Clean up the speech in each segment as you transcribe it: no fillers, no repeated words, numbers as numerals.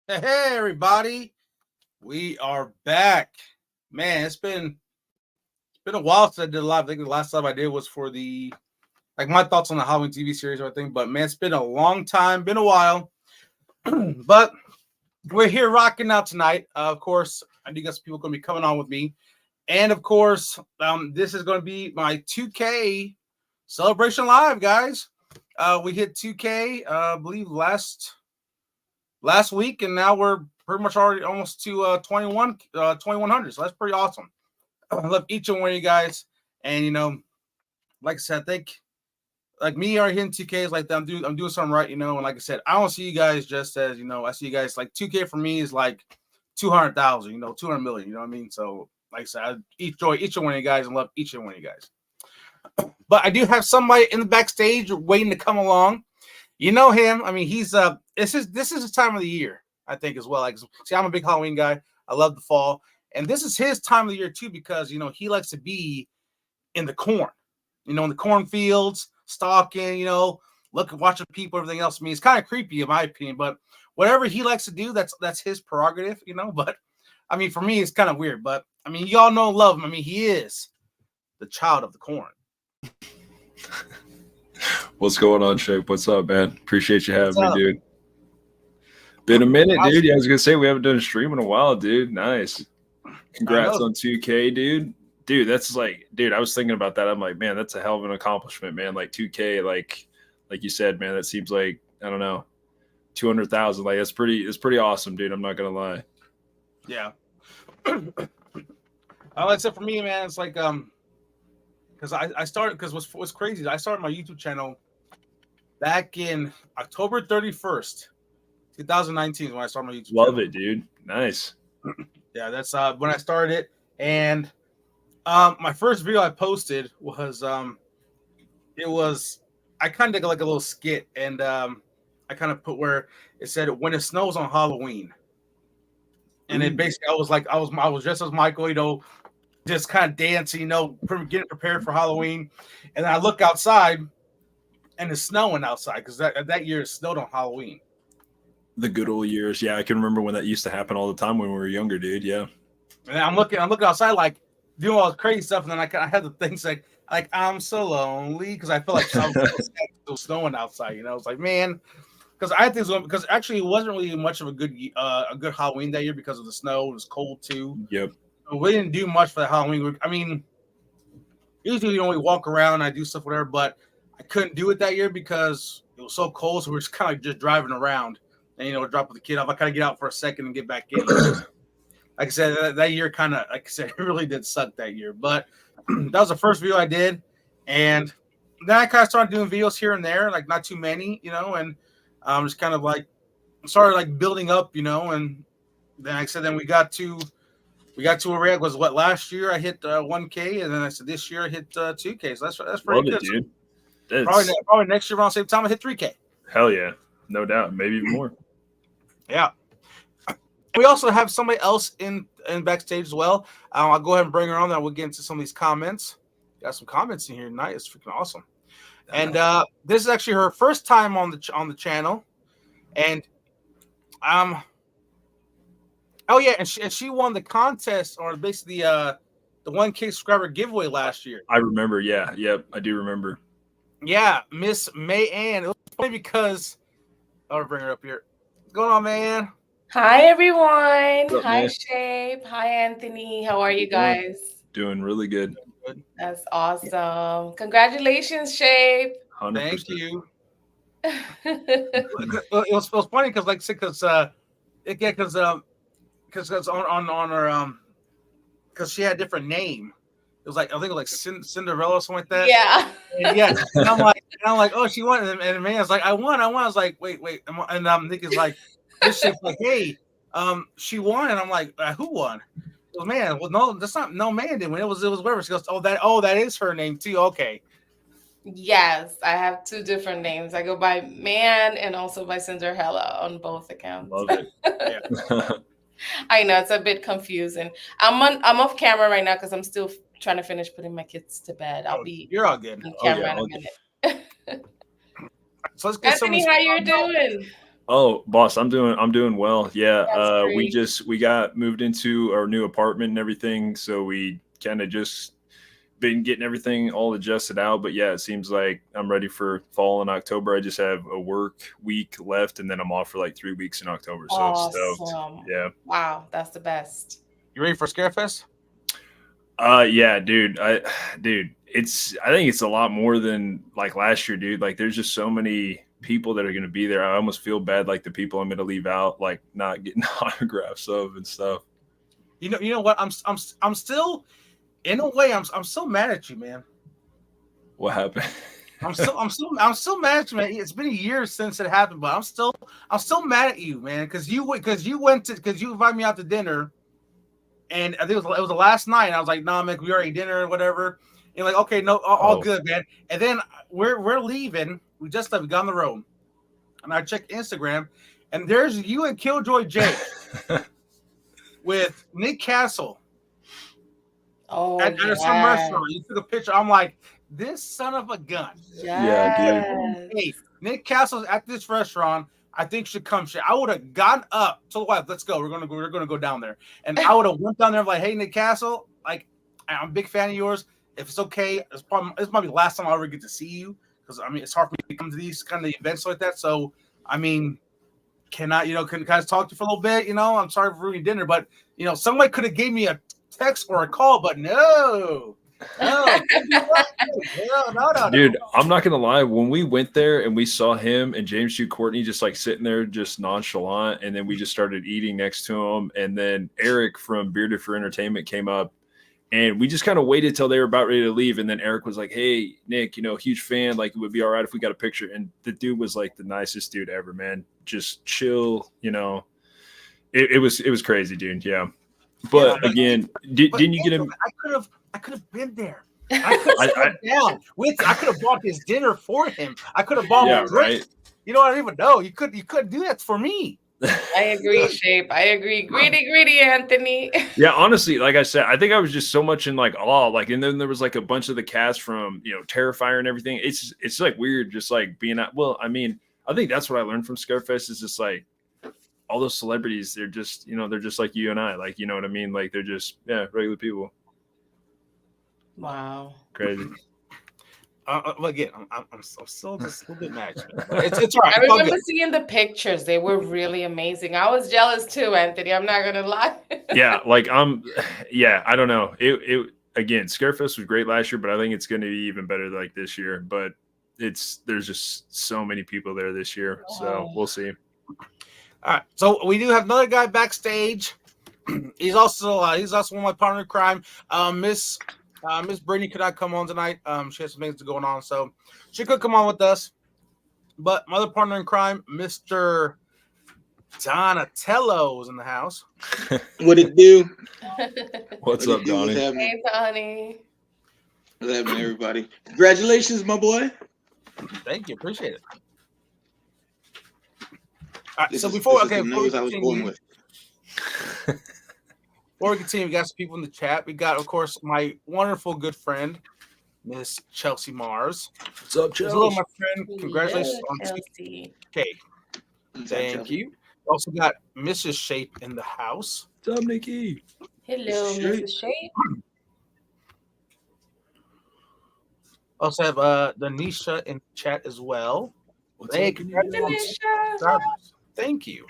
Hey, everybody. We are back. Man, it's been a while since I did a live. I think the last time I did was for the my thoughts on the Halloween TV series or thing. But man, it's been a long time, been a while. But we're here rocking out tonight. Of course, I do got some people going to be coming on with me. And of course, this is going to be my 2K celebration live, guys. We hit 2K, I believe last week, and now we're pretty much already almost to 2100. So that's pretty awesome. I love each and one of you guys, and like I said, I think like me are hitting 2Ks like that. I'm doing something right, and like I said, I don't see you guys just as I see you guys like 2K for me is like 200,000, 200 million, you know what I mean? So like I said, I enjoy each and one of you guys and love each and one of you guys. But I do have somebody in the backstage waiting to come along. You know him. I mean, he's this is his time of the year, I think, as well. Like, see, I'm a big Halloween guy. I love the fall, and this is his time of the year too because he likes to be in the corn, in the cornfields, stalking, watching people, everything else. I mean, it's kind of creepy in my opinion, but whatever he likes to do, that's his prerogative, But I mean, for me, it's kind of weird. But I mean, y'all know and love him. I mean, he is the child of the corn. What's going on, Shape? What's up, man? Appreciate you having me, dude. Been a minute, dude. Yeah, I was gonna say we haven't done a stream in a while, dude. Nice. Congrats on 2K, dude. Dude, that's like, dude, I was thinking about that. I'm like, man, that's a hell of an accomplishment, man. Like 2K, like you said, man, that seems like, I don't know, 200,000. Like it's pretty awesome, dude. I'm not gonna lie. Yeah. Like I said, for me, man, it's like because I started because what's crazy. I started my YouTube channel back in October 31st, 2019 when I started my YouTube channel. Love it, dude. Nice. Yeah, that's when I started it. And my first video I posted was I kind of did like a little skit, and I kind of put where it said when it snows on Halloween. And it basically I was dressed as Michael, just kind of dancing, getting prepared for Halloween. And then I look outside and it's snowing outside because that year it snowed on Halloween. The good old years. Yeah, I can remember when that used to happen all the time when we were younger, dude. Yeah. And I'm looking outside like doing all this crazy stuff, and then I had the things like I'm so lonely because I feel like it was snowing outside. I was like, man, because I think because actually it wasn't really much of a good Halloween that year because of the snow. It was cold too. Yep. So we didn't do much for the Halloween. I mean, usually we walk around, I do stuff, whatever, but I couldn't do it that year because it was so cold. So we were just kind of just driving around and drop the kid off. I kind of get out for a second and get back in. Like I said, that year kind of, like I said, it really did suck that year. But that was the first video I did. And then I kind of started doing videos here and there, like not too many, and just kind of like started like building up, and then like I said, then we got to a rate was what last year I hit 1K, and then I said this year I hit 2K. So that's pretty good, dude. Probably next year around the same time I hit 3K. Hell yeah, no doubt, maybe even more. Yeah. We also have somebody else in backstage as well. I'll go ahead and bring her on. Then we'll get into some of these comments. Got some comments in here tonight. It's freaking awesome. And this is actually her first time on the channel. And oh yeah, and she won the contest or basically the 1K subscriber giveaway last year. I remember. Yeah, yep, I do remember. Yeah, Miss May Ann. It was funny because I'll bring her up here. What's going on, man? Hi, everyone. Up, hi, man? Shape. Hi, Anthony. How are you guys? Doing really good. That's awesome. Congratulations, Shape. 100%. Thank you. It was funny because, like, because on her because she had a different name. It was like I think it was like Cinderella or something like that. Yeah. And yeah. And I'm like, oh, she won, and the man's like, I won. I was like, wait, and Nick is like. This shit's like, hey, she won, and I'm like, who won? It was man. Well, no, that's not. No, man didn't win. It was whatever. She goes, that is her name too. Okay. Yes, I have two different names. I go by Man and also by Cinderella on both accounts. Love it. Yeah. I know it's a bit confusing. I'm off camera right now because I'm still trying to finish putting my kids to bed. You're all good. On camera in a minute. So let's get Anthony, how you doing? Oh, boss, I'm doing well. Yeah, That's great. we got moved into our new apartment and everything, so we kind of just been getting everything all adjusted out. But yeah, it seems like I'm ready for fall in October. I just have a work week left, and then I'm off for like 3 weeks in October. So stoked. Awesome. Yeah. Wow, that's the best. You ready for Scarefest? Yeah, dude. I think it's a lot more than like last year, dude. Like there's just so many people that are going to be there. I almost feel bad like the people I'm going to leave out, like not getting autographs of and stuff. You know what? I'm still, in a way, I'm still mad at you, man. What happened? I'm still mad at you, man. It's been a year since it happened, but I'm still mad at you, man, because you invited me out to dinner, and I think it was the last night. And I was like, nah, man, we already dinner or whatever. And you're like, okay, no, all good, man. And then we're leaving. We just left. We got on the road, and I checked Instagram, and there's you and Killjoy Jake with Nick Castle Oh, at some restaurant. You took a picture. I'm like, this son of a gun. Yes. Hey, Nick Castle's at this restaurant. I think should come. I would have gotten up. So what? Let's go. We're gonna go down there. And I would have went down there like, hey, Nick Castle, like I'm a big fan of yours. If it's okay, it's probably the last time I ever get to see you, because I mean it's hard for me to come to these kind of events like that. So I mean, can I guys talk to you for a little bit? I'm sorry for ruining dinner, but somebody could have gave me a text or a call, but no. No, dude, I'm not gonna lie. When we went there and we saw him and James Hugh Courtney just like sitting there, just nonchalant, and then we just started eating next to him, and then Eric from Bearded for Entertainment came up, and we just kind of waited till they were about ready to leave, and then Eric was like, "Hey, Nick, huge fan. Like, it would be all right if we got a picture." And the dude was like the nicest dude ever, man. Just chill, It was crazy, dude. Yeah. But again, didn't you get him? I could have been there. I could have sat down with. I could have bought his dinner for him. I could have bought him a drink. Right. I don't even know. You couldn't do that for me. I agree, Shape. I agree. Greedy, Anthony. Yeah, honestly, like I said, I think I was just so much in like awe. Like, and then there was like a bunch of the cast from Terrifier and everything. It's like weird, just like being at. Well, I mean, I think that's what I learned from Scarefest is just like all those celebrities. They're just they're just like you and I. Like, you know what I mean? Like they're just regular people. Wow. Crazy. Again, I'm still just a little bit mad. It's all right. I remember seeing the pictures. They were really amazing. I was jealous too, Anthony. I'm not gonna lie. Yeah, like I don't know. It again, Scarefest was great last year, but I think it's gonna be even better like this year. But there's just so many people there this year. So we'll see. All right. So we do have another guy backstage. He's also one of my partner in crime. Miss Brittany could not come on tonight. She has some things going on, so she could come on with us. But my other partner in crime, Mr. Donatello, is in the house. What it do? What's up, Donnie? Hey, Donnie. What's happening, everybody? Congratulations, my boy. Thank you. Appreciate it. All right, before we continue, we got some people in the chat. We got, of course, my wonderful good friend, Miss Chelsea Mars. What's up, Chelsea? Hello, my friend. Congratulations on Chelsea. Okay. Thank you. We also got Mrs. Shape in the house. What's up, Nikki? Hello, Mrs. Shape. Also have Danisha in chat as well. Hey, Danisha. Thank you.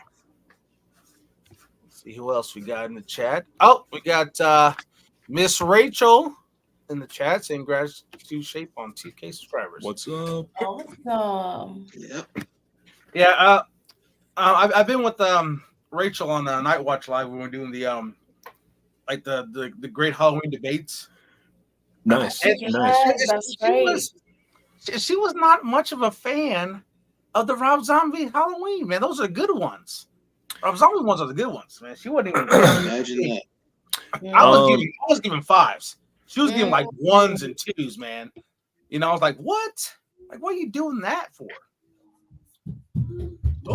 Let's see who else we got in the chat. Oh, we got Miss Rachel in the chat saying gratitude Shape on TK subscribers. What's up? Awesome. Yep. Yeah, I've been with Rachel on the Night Watch Live when we're doing the like the great Halloween debates. Nice. Yes, that's right. She was not much of a fan of the Rob Zombie Halloween, man. Those are the good ones. Rob Zombie ones are the good ones, man. She wasn't even imagine that. I was giving fives. She was giving like ones and twos, man. I was like, what? Like, what are you doing that for?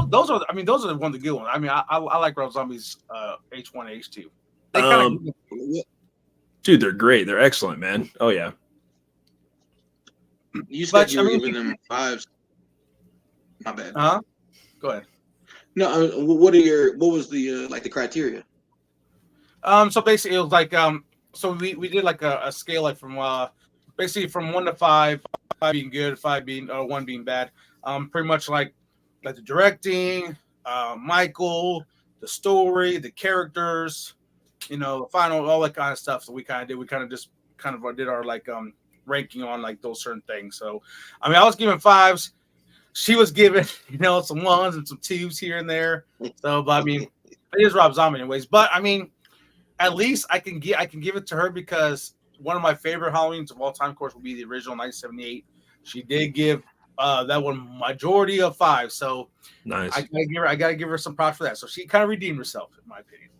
Those are the one of the good ones. I mean, I like Rob Zombie's H1, H2. Dude, they're great. They're excellent, man. Oh yeah. You said you were giving them fives. My bad. Go ahead. No, what was the like the criteria? So basically, it was like so we did like a scale like from basically from 1 to 5, 5 being good, 5 being 1 being bad. Pretty much like the directing, Michael, the story, the characters, the final, all that kind of stuff. So we kind of did. We kind of just did our like ranking on like those certain things. So I mean, I was giving 5s. She was giving some 1s and some 2s here and there. So, but I mean, it is Rob Zombie anyways. But I mean, at least I can give it to her because one of my favorite Halloweens of all time, of course, will be the original 1978. She did give that one majority of 5, so nice. I gotta give her some props for that. So she kind of redeemed herself, in my opinion.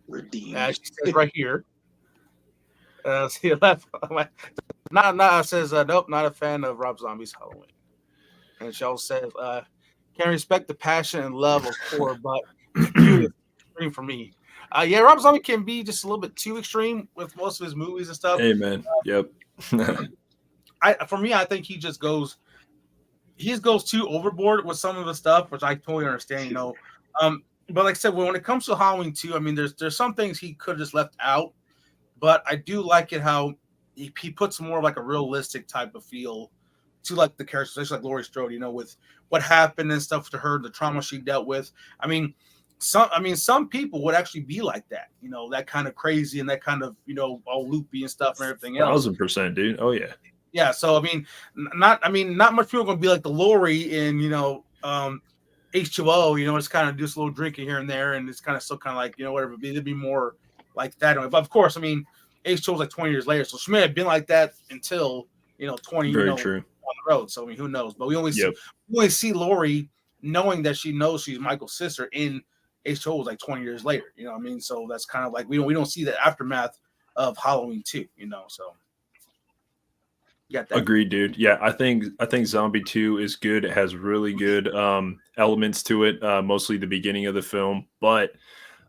Redeemed. She says right here. See left. Not says nope, not a fan of Rob Zombie's Halloween. And she also says can respect the passion and love of horror, but extreme for me. Yeah, Rob Zombie can be just a little bit too extreme with most of his movies and stuff. Amen. Yep. For me, I think he goes too overboard with some of the stuff, which I totally understand. But like I said, when it comes to Halloween 2, I mean, there's some things he could have just left out, but I do like it how he puts more of like a realistic type of feel to like the characters, especially like Laurie Strode, with what happened and stuff to her, the trauma she dealt with. I mean, some people would actually be like that, that kind of crazy and that kind of, all loopy and stuff and everything else. 1000%, dude. Oh yeah. Yeah. So, not much people are going to be like the Laurie in, H2O, it's kind of just a little drinking here and there. And it's kind of still kind of like, whatever, it'd be more like that. But of course, I mean, H2O was like 20 years later. So she may have been like that until, 20, Very true. on the road. So, I mean, who knows? But we only see Laurie knowing that she knows she's Michael's sister in H2O was like 20 years later, what I mean? So that's kind of like we don't see the aftermath of Halloween 2, so yeah. Agreed, dude. Yeah, I think Zombie 2 is good. It has really good elements to it, mostly the beginning of the film, but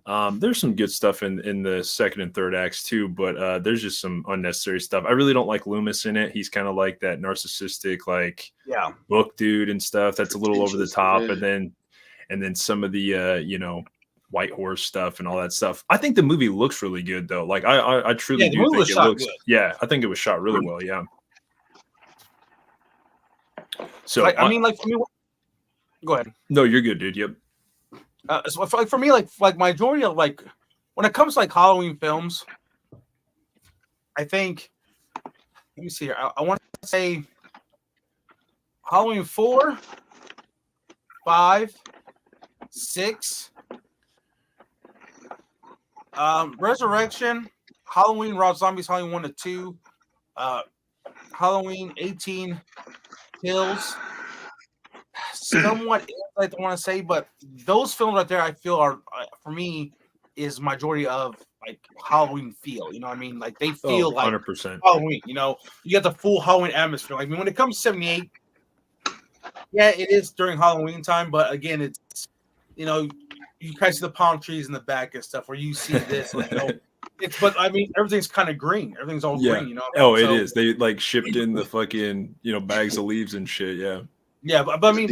there's some good stuff in the second and third acts too, but there's just some unnecessary stuff. I really don't like Loomis in it. He's kind of like that narcissistic book dude and stuff that's a little over the top, and then some of the White Horse stuff and all that stuff. I think the movie looks really good though. Like I truly do think it looks good. Yeah, I think it was shot really well. Yeah. So I mean, like for me, go ahead. No, you're good, dude. Yep. So for me, like majority of like when it comes to like Halloween films, I think. Let me see here. I want to say Halloween 4, 5, 6, Resurrection, Halloween, Rob Zombie's Halloween 1 to 2, Halloween 18, Kills. Somewhat, I don't want to say, but those films right there, I feel are for me is majority of like Halloween feel. You know what I mean? Like they feel like 100%. Halloween. You get the full Halloween atmosphere. Like, I mean, when it comes to 78, yeah, it is during Halloween time, but again, it's you kind of see the palm trees in the back and stuff where you see this. But I mean, everything's kind of green. Everything's all green. Oh, it is. They like shipped in the fucking bags of leaves and shit. Yeah. Yeah, but you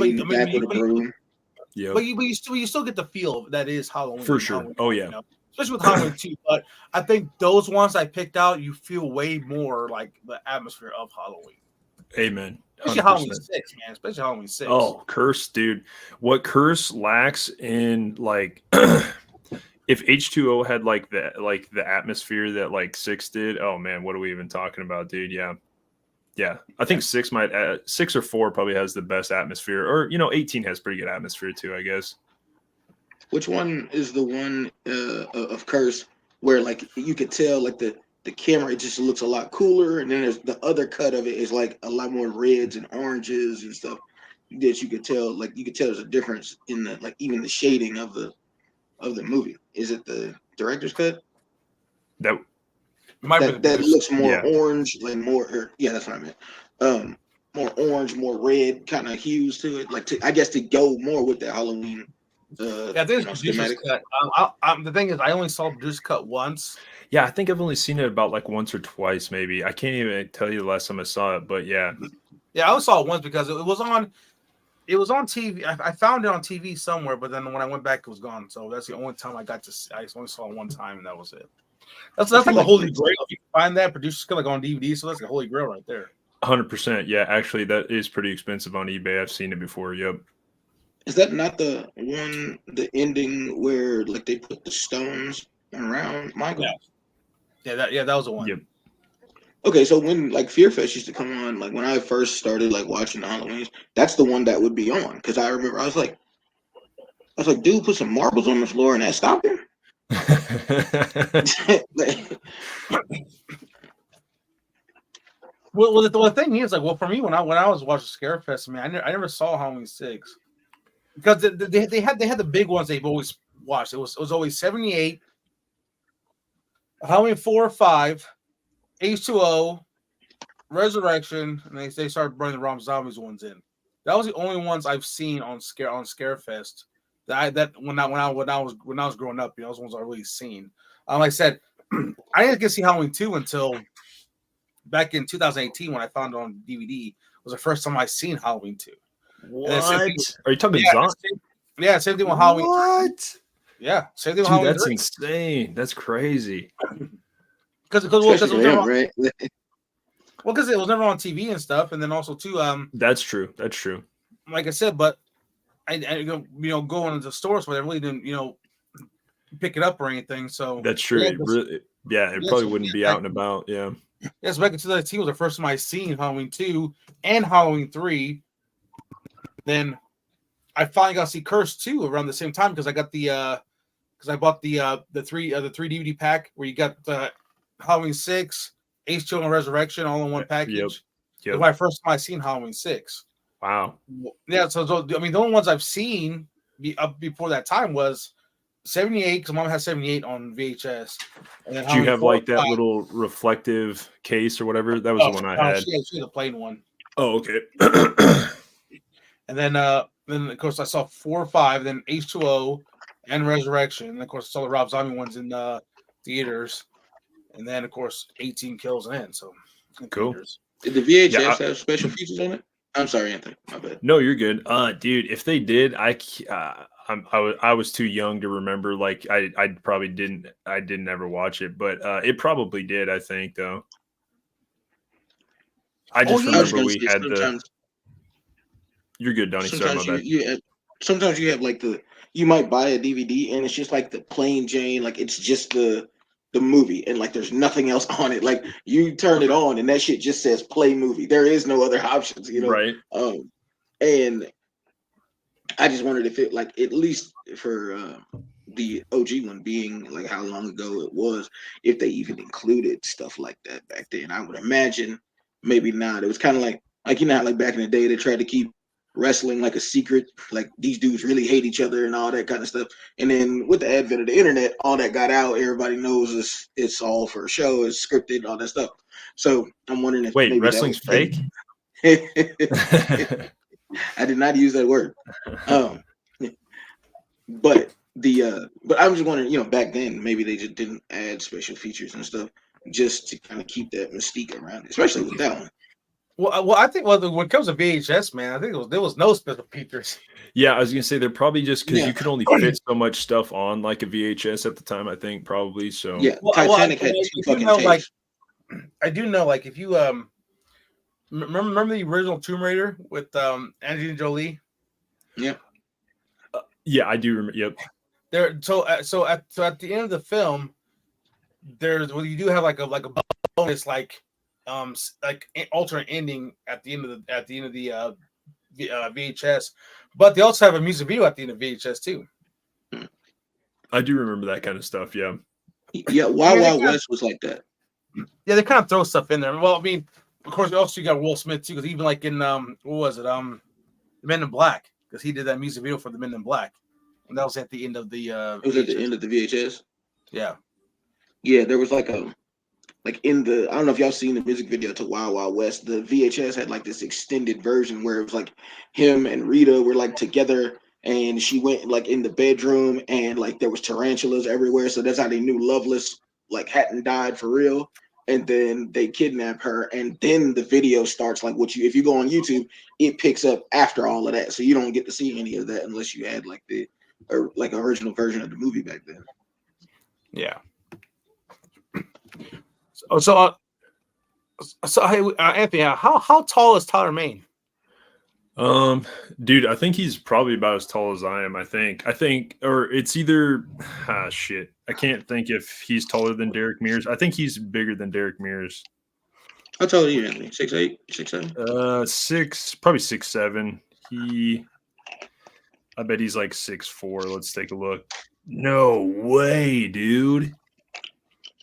still get the feel that is Halloween for sure. Halloween, oh yeah, especially with Halloween 2. But I think those ones I picked out, you feel way more like the atmosphere of Halloween. Amen. 100%. Especially Halloween 6, man. Especially Halloween 6. Oh, Curse, dude. What Curse lacks in like if H2O had like the atmosphere that like 6 did, oh man, what are we even talking about, dude? Yeah. Yeah, I think 6 or 4 probably has the best atmosphere, or 18 has pretty good atmosphere too, I guess. Which one is the one of Curse where like you could tell like the camera, it just looks a lot cooler, and then there's the other cut of it is like a lot more reds and oranges and stuff that you could tell there's a difference in the like even the shading of the movie. Is it the director's cut? That looks more orange, like more. That's what I meant. More orange, more red kind of hues to it. Like I guess to go more with the Halloween. This producer's cut. The thing is, I only saw producer's cut once. Yeah, I think I've only seen it about like once or twice, maybe. I can't even tell you the last time I saw it, but yeah. Yeah, I only saw it once because it was on It was on TV. I found it on TV somewhere, but then when I went back, it was gone. So that's the only time I got to. I only saw it one time, and that was it. That's like the holy grail. If you find that, producers can like on DVD, so that's the holy grail right there. 100%. Yeah, actually, that is pretty expensive on eBay. I've seen it before. Yep. Is that not the one, the ending where like they put the stones around Michael? Yeah, that was the one. Yep. Okay, so when like Fear Fest used to come on, like when I first started like watching the Halloweens, that's the one that would be on. Because I remember I was like, dude, put some marbles on the floor and that stopped him. Well, the thing is, like, for me, when I was watching Scarefest, man, I never saw Halloween 6 because they had the big ones they've always watched. It was always 78, Halloween 4 or 5, H2O, Resurrection, and they started bringing the Rob Zombies ones in. That was the only ones I've seen on Scarefest that when I was growing up, you know, those ones I really seen. Like I said, I didn't get to see Halloween 2 until back in 2018 when I found it on DVD. Was the first time I seen Halloween 2. What? Are you talking zombie? Yeah, same thing with Halloween. What? Yeah, same thing with Dude, Halloween. That's 3. insane. That's crazy. Because it was never, right? well, because it was never on TV and stuff, and then also too, That's true. That's true. like I said, but I go into the stores, but I really didn't, pick it up or anything. So That's true. It probably wouldn't be out and about. Yeah. Yes, back in 2018 was the first time I seen Halloween 2 and Halloween 3. Then I finally got to see Curse 2 around the same time because I got because I bought the three DVD pack where you got the Halloween 6, H2O and Resurrection all in one package. Yep. It was my first time I seen Halloween 6. Wow. Yeah, so I mean the only ones I've seen up before that time was 78 because Mom has 78 on VHS. And then Do you have like that 5. little reflective case or whatever? That was the one I had. She had the plain one. Oh, okay. And then of course I saw 4 or 5, then H2O and Resurrection, and of course I saw the Rob Zombie ones in theaters, and then of course 18 Kills in. So cool. Theaters. Did the VHS have special features on it? I'm sorry, Anthony. My bad. No, you're good. Dude, if they did, I was too young to remember. Like I probably didn't ever watch it, but it probably did. I think though. I just remember we had the. You're good, Donnie. Sorry, my bad. Sometimes you have like you might buy a DVD and it's just like the plain Jane, like it's just the movie and like there's nothing else on it. Like you turn it on and that shit just says play movie. There is no other options, Right. And I just wondered if it like at least for the OG one being like how long ago it was, if they even included stuff like that back then. I would imagine maybe not. It was kind of like how like back in the day they tried to keep wrestling like a secret, like these dudes really hate each other and all that kind of stuff. And then with the advent of the internet, all that got out. Everybody knows it's all for a show, it's scripted, all that stuff. So I'm wondering if maybe wrestling's fake. I did not use that word. But I'm just wondering, back then maybe they just didn't add special features and stuff just to kind of keep that mystique around it, especially with that one. Well, I think when it comes to VHS, man, I think there was no special features. Yeah, I was gonna say they're probably just because you could only fit so much stuff on like a VHS at the time. I think probably so. Yeah, Titanic had 2 fucking tapes. I do know, like if you remember the original Tomb Raider with Angelina Jolie. Yeah. Yeah, I do remember. Yep. So at the end of the film, you do have like a bonus like alternate ending at the end of the VHS, but they also have a music video at the end of VHS too. I do remember that kind of stuff. Yeah. Yeah, Wild West was like that. Yeah, they kind of throw stuff in there. Well, I mean, of course, also you got Will Smith too, because even like in what was it, the Men in Black, because he did that music video for the Men in Black, and that was at the end of the. It was at the end of the VHS. Yeah. Yeah, there was like in the, I don't know if y'all seen the music video to Wild Wild West. The VHS had like this extended version where it was like him and Rita were like together, and she went like in the bedroom, and like there was tarantulas everywhere. So that's how they knew Loveless like hadn't died for real. and then they kidnap her, and then the video starts. Like if you go on YouTube, it picks up after all of that, so you don't get to see any of that unless you had like the original version of the movie back then. Yeah. So hey, Anthony, how tall is Tyler Mane? Dude, I think he's probably about as tall as I am. I think, or it's either, shit. I can't think if he's taller than Derek Mears. I think he's bigger than Derek Mears. How tall are you, Anthony? 6'8", 6'7"? Probably 6'7". I bet he's like 6'4". Let's take a look. No way, dude.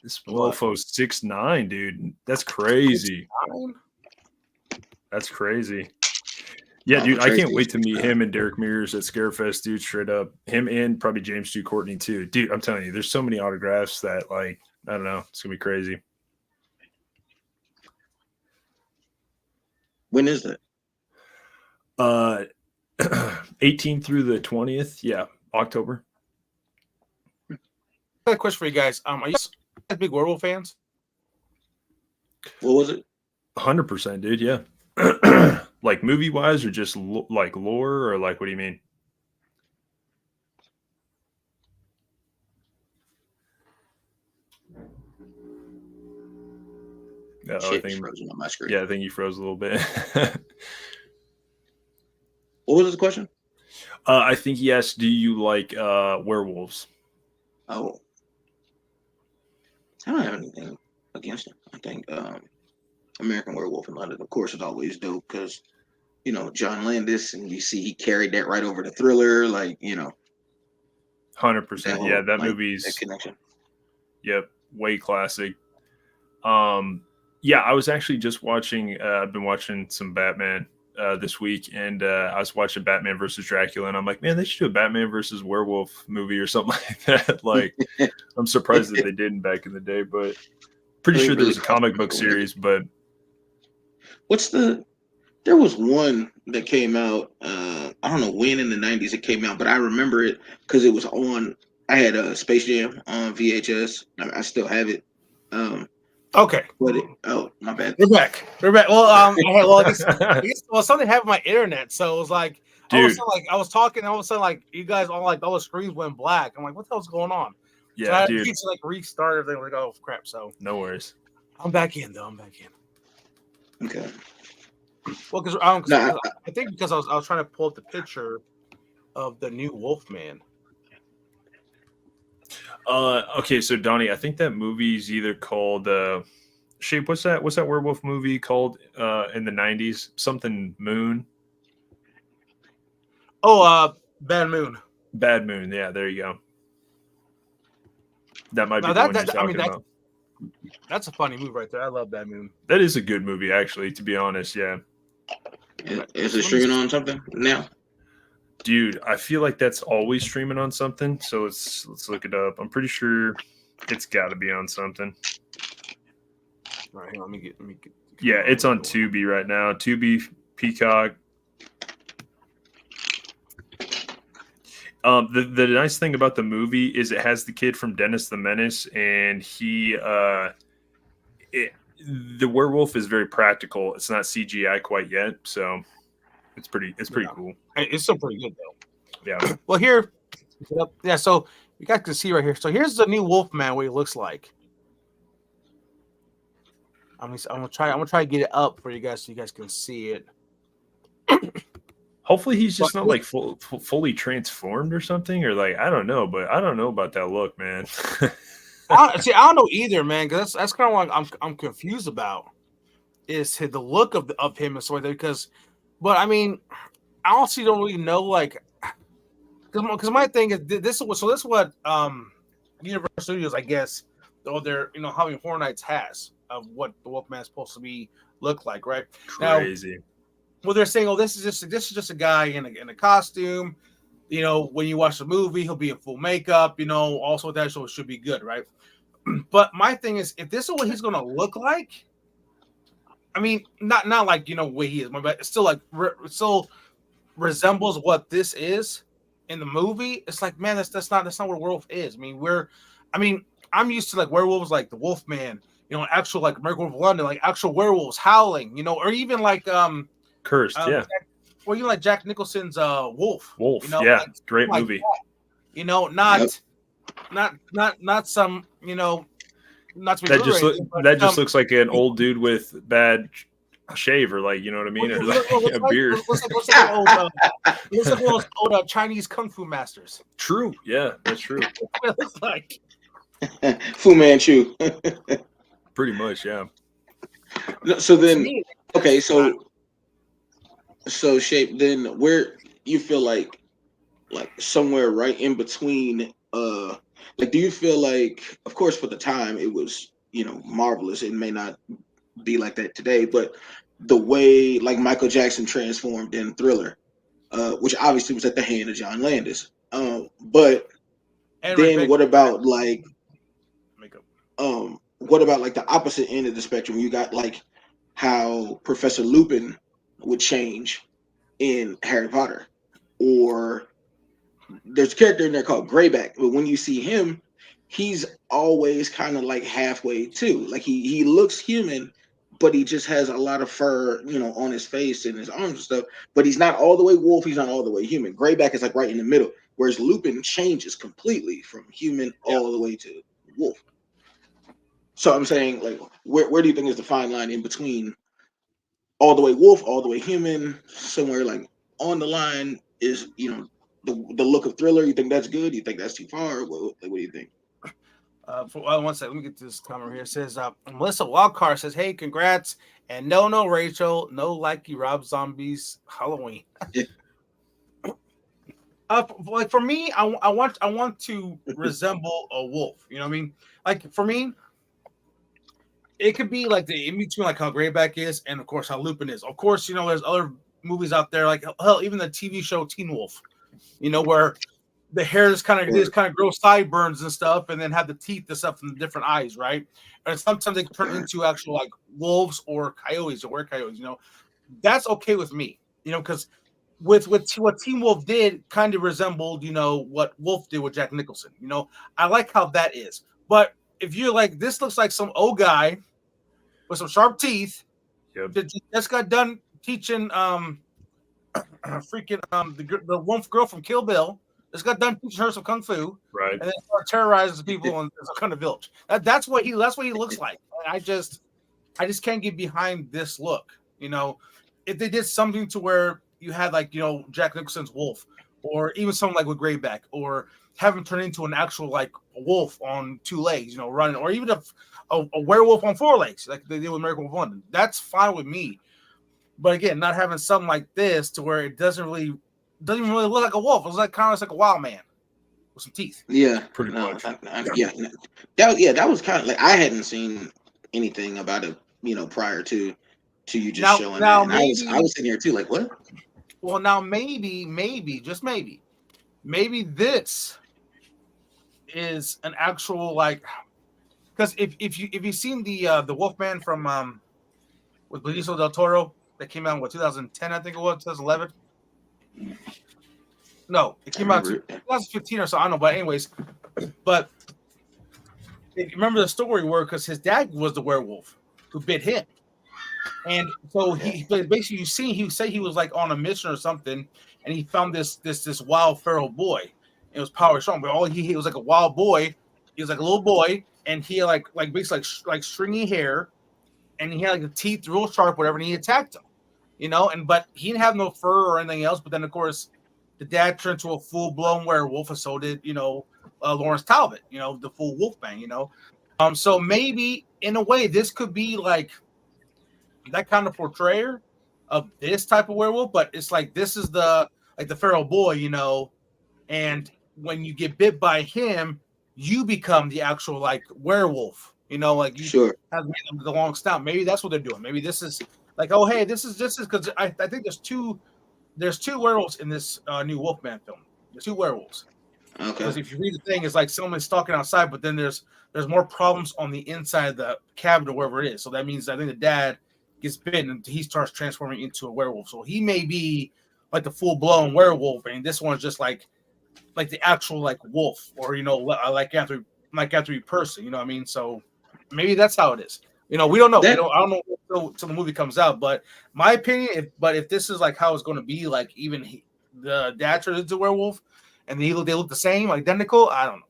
This mofo's 6'9", dude. That's crazy. 6'9"? That's crazy. Yeah, dude, I can't wait to meet him and Derek Mears at Scarefest, dude, straight up. Him and probably James Stu Courtney, too. Dude, I'm telling you, there's so many autographs that, like, I don't know. It's going to be crazy. When is that? 18th through the 20th. Yeah, October. I got a question for you guys. Are you guys big werewolf fans? What was it? 100%, dude, yeah. Like movie wise, or just like lore, or like what do you mean? I think frozen on my screen. Yeah, I think you froze a little bit. What was the question? I think he asked, do you like werewolves? Oh, I don't have anything against him. I think American Werewolf in London, of course, is always dope because, you know, John Landis, and you see he carried that right over to Thriller, like, you know. 100%. Yeah, that like, movie's that connection. Yep, way classic. Yeah, I was actually just watching. I've been watching some Batman this week, and I was watching Batman versus Dracula, and I'm like, man, they should do a Batman versus werewolf movie or something like that. Like, I'm surprised that they didn't back in the day, but pretty sure there was a comic book series. But there was one that came out, I don't know when in the 90s it came out, but I remember it because it was on, I had a Space Jam on VHS. I still have it. Okay. Oh, my bad. We're back. Well, I guess something happened with my internet, so it was like, dude, I was talking, all of a sudden, like, you guys all the screens went black. I'm like, what the hell's going on? Yeah, so I had dude. to restart everything. Like, oh crap! So no worries. I'm back in though. Okay. Well, because I think because I was trying to pull up the picture of the new Wolfman. Okay, so Donnie, I think that movie's either called Shape. What's that werewolf movie called in the 90s? Something Moon. Oh, Bad Moon. Bad Moon. Yeah, there you go. That might be the one you're talking about. That's a funny movie right there. I love Bad Moon. That is a good movie, actually, to be honest. Yeah. Is it streaming on something now? Dude, I feel like that's always streaming on something. So let's look it up. I'm pretty sure it's got to be on something. All right, hang on, let me get. Yeah, it's on Tubi right now. Tubi, Peacock. The nice thing about the movie is it has the kid from Dennis the Menace, and the werewolf is very practical. It's not CGI quite yet, so it's pretty cool. It's still pretty good though. Yeah. Well, here, yeah. So you guys can see right here. So here's the new Wolfman. What he looks like. I'm gonna try to get it up for you guys so you guys can see it. Hopefully he's just not like fully transformed or something, or like I don't know, but I don't know about that look, man. I don't know either, man. Because that's kind of what I'm confused about is the look of him and stuff like that. Because, but I mean, I honestly don't really know, like, because my thing is this is what Universal Studios, I guess, or their Halloween Horror Nights has of what the Wolfman is supposed to look like, right? Crazy. Now, well, they're saying, this is just a guy in a costume. When you watch the movie, he'll be in full makeup. Also that show should be good, right? But my thing is, if this is what he's gonna look like, I mean, not like what he is, but it's still like still resembles what this is in the movie. It's like, man, that's not what a werewolf is. I mean, I'm used to like werewolves, like the Wolfman, you know, actual like Miracle of London, like actual werewolves howling, you know, or even like Cursed, yeah. or even like Jack Nicholson's Wolf. Wolf, You know, yeah, like, great like movie. that. You know, not some, you know, not to be That rude just or anything, but, looks like an old dude with bad shave, or like, you know what I mean, or like a beard. Looks like one of those old Chinese kung fu masters. True, yeah, that's true. That's what it looks like. Fu Manchu. Pretty much, yeah. No, so then, Me, okay, so Shape, then where you feel like somewhere right in between, like, do you feel like, of course, for the time it was, you know, marvelous. It may not be like that today, but the way like Michael Jackson transformed in Thriller, which obviously was at the hand of John Landis. But and then Rick what about like makeup. what about like the opposite end of the spectrum? You got like how Professor Lupin would change in Harry Potter, or there's a character in there called Greyback, but when you see him, he's always kind of like halfway too. Like he looks human, but he just has a lot of fur, you know, on his face and his arms and stuff. But he's not all the way wolf. He's not all the way human. Greyback is like right in the middle, whereas Lupin changes completely from human all the way to wolf. So I'm saying, like, where do you think is the fine line in between all the way wolf, all the way human, somewhere like on the line is, you know, the look of Thriller? You think that's good? You think that's too far? What do you think? For 1 second, let me get this comment here. It says Melissa Wildcard says, "Hey, congrats!" And no, Rachel, no, like you, Rob Zombie's Halloween. Yeah. Like for me, I want to resemble a wolf. You know what I mean? Like for me, it could be like the in between, like how Greyback is, and of course how Lupin is. Of course, you know, there's other movies out there, like hell, even the TV show Teen Wolf. You know, where the hair is kind of grow sideburns and stuff, and then have the teeth and stuff from the different eyes, right? And sometimes they turn into actual like wolves or coyotes or were-coyotes. You know, that's okay with me. You know, because with what Teen Wolf did, kind of resembled, you know, what Wolf did with Jack Nicholson. You know, I like how that is. But if you're like, this looks like some old guy with some sharp teeth that just got done teaching freaking the one girl from Kill Bill. Just got done teaching her some kung fu, Right? And then start terrorizing people in some kind of village. That's what he looks like. And I just can't get behind this look. You know, if they did something to where you had like, you know, Jack Nicholson's wolf, or even something like with Greyback, or have him turn into an actual like wolf on 2 legs, you know, running, or even a werewolf on 4 legs, like they did with Miracle of London. That's fine with me. But again, not having something like this to where it doesn't even really look like a wolf. It was like kind of like a wild man with some teeth. Yeah, pretty much. That was kind of like, I hadn't seen anything about it, you know, prior to you just showing that. And I was sitting here too, like, what? Well, now maybe, just maybe this is an actual like, because if you've seen the Wolfman from with Benicio del Toro that came out in 2010, I think it was 2011. No, it came out 2015 or so. I don't know, but anyways, but remember the story where because his dad was the werewolf who bit him, and so he basically he said he was like on a mission or something, and he found this wild feral boy. It was power strong, but he was like a wild boy. He was like a little boy, and he had like basically like stringy hair, and he had like the teeth real sharp, whatever, and he attacked him, you know. But he didn't have no fur or anything else. But then of course, the dad turned to a full blown werewolf, and so did, you know, Lawrence Talbot, you know, the full Wolfman, you know. So maybe in a way this could be like that kind of portrayer of this type of werewolf, but it's like this is the feral boy, you know, and when you get bit by him, you become the actual like werewolf, you know, like you have the long snout. Maybe that's what they're doing. Maybe this is like, oh hey, this is because I think there's two werewolves in this new Wolfman film. There's 2 werewolves. Okay. Because if you read the thing, it's like someone's stalking outside, but then there's more problems on the inside of the cabin or wherever it is. So that means I think the dad gets bitten and he starts transforming into a werewolf. So he may be like the full blown werewolf, and this one's just like the actual like wolf, or you know, like after person. You know what I mean? So maybe that's how it is. You know, we don't know. That- I don't know until the movie comes out. But my opinion, if this is like how it's going to be, like even the dad turns into a werewolf, and they look the same, identical. I don't know.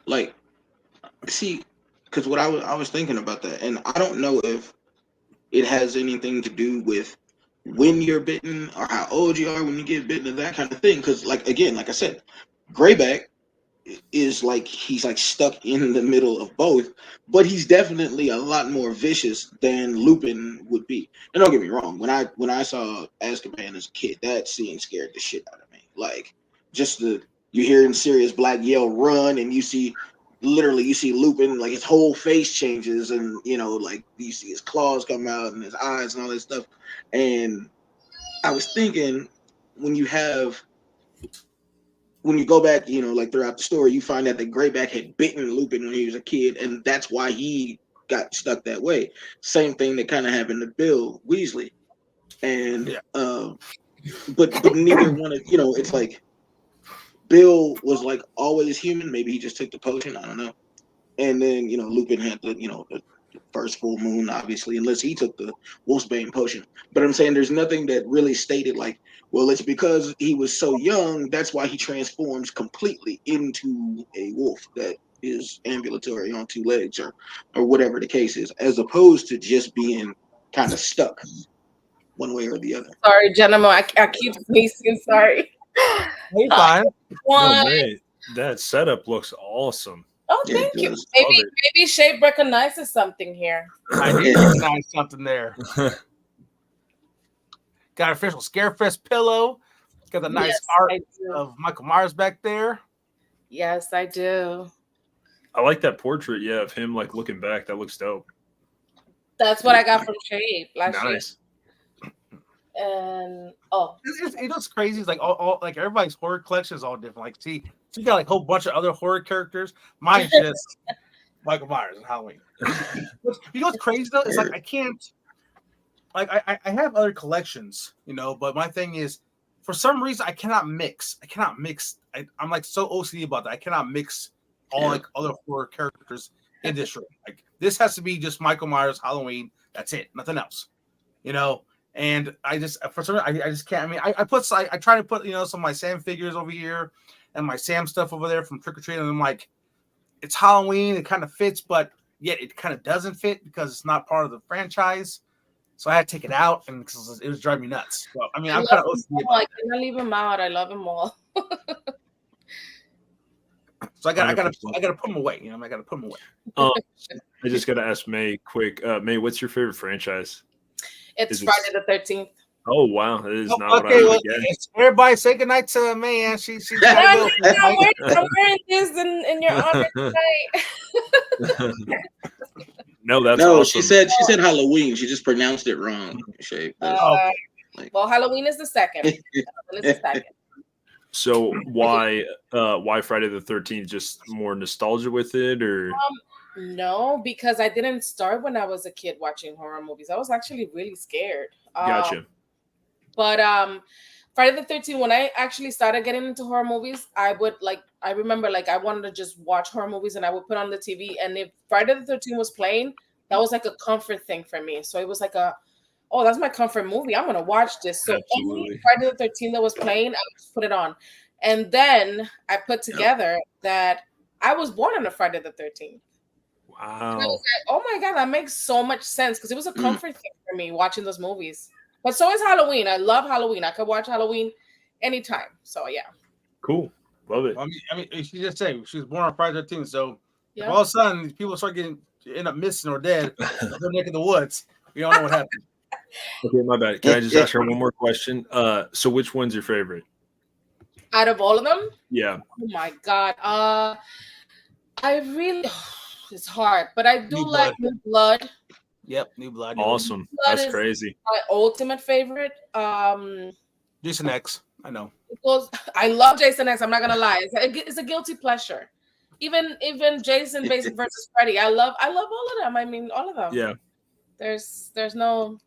Like, see, because what I was thinking about that, and I don't know if it has anything to do with when you're bitten or how old you are when you get bitten and that kind of thing. Because, like, again, like I said, Greyback is like he's like stuck in the middle of both, but he's definitely a lot more vicious than Lupin would be. And don't get me wrong, when I saw Azkaban as a kid, that scene scared the shit out of me. Like, just you hear Sirius Black yell "run," and you see Lupin, like his whole face changes, and like you see his claws come out and his eyes and all that stuff. And I was thinking, when you go back, like throughout the story, you find out that Greyback had bitten Lupin when he was a kid, and that's why he got stuck that way. Same thing that kind of happened to Bill Weasley, and but neither one of it's like Bill was like always human. Maybe he just took the potion. I don't know. And then Lupin had the first full moon, obviously, unless he took the Wolfsbane potion. But I'm saying there's nothing that really stated like, well, it's because he was so young, that's why he transforms completely into a wolf that is ambulatory on two legs or whatever the case is, as opposed to just being kind of stuck one way or the other. Sorry, gentlemen, I keep sneezing. Sorry. Hey, fine. One. man, that setup looks awesome. Oh, Yeah, thank it you. does. Maybe Shape recognizes something here. I did recognize something there. Got an official Scarefest pillow. Got the nice Yes, art I do. of Michael Myers back there. Yes, I do. I like that portrait, of him like looking back. That looks dope. That's what I got from Shape last year. Nice. And It's crazy. It's like all like everybody's horror collection is all different. Like, see, you got like a whole bunch of other horror characters. Mine's just Michael Myers and Halloween. You know what's crazy though? It's like I can't. Like I have other collections, but my thing is, for some reason I cannot mix. I'm like so OCD about that. I cannot mix all like other horror characters in this room. Like this has to be just Michael Myers, Halloween. That's it. Nothing else. And I just for some reason I just can't. I mean, I try to put some of my Sam figures over here and my Sam stuff over there from Trick or Treat, and I'm like, it's Halloween. It kind of fits, but yet it kind of doesn't fit because it's not part of the franchise. So I had to take it out, and it was driving me nuts. So, I mean, I'm kind of OCD. I cannot leave him out. I love him all. So I gotta put them away. I gotta put them away. I just gotta ask May quick. May, what's your favorite franchise? It's Friday the 13th. Oh wow, that is not what I would have guessed. Everybody say goodnight to May. She's I'm wearing this in your honor tonight. No, that's no. awesome. She said Halloween. She just pronounced it wrong. Well, Halloween is the second. So why Friday the 13th? Just more nostalgia with it, or? No, because I didn't start when I was a kid watching horror movies. I was actually really scared. Gotcha. But Friday the 13th, when I actually started getting into horror movies, I remember I wanted to just watch horror movies, and I would put on the TV, and if Friday the 13th was playing, that was like a comfort thing for me. So it was like that's my comfort movie. I'm gonna watch this. So any Friday the 13th that was playing, I would just put it on. And then I put together that I was born on a Friday the 13th. Wow. And I was like, oh my God, that makes so much sense, because it was a comfort thing for me watching those movies. But so is Halloween. I love Halloween. I could watch Halloween anytime. So yeah. Cool. Love it. I mean, she just said she was born on Friday the 13th. So if all of a sudden people start end up missing or dead, they're neck in the woods. We don't know what happened. Okay, my bad. Can I just ask her one more question? So which one's your favorite? Out of all of them? Yeah. Oh my God. It's hard, but I do like New Blood. Yep, New Blood. Awesome. That's crazy. My ultimate favorite. Jason X. I know. I love Jason X. I'm not gonna lie. It's a guilty pleasure. Even Jason versus Freddy. I love all of them. I mean, all of them. Yeah. There's no.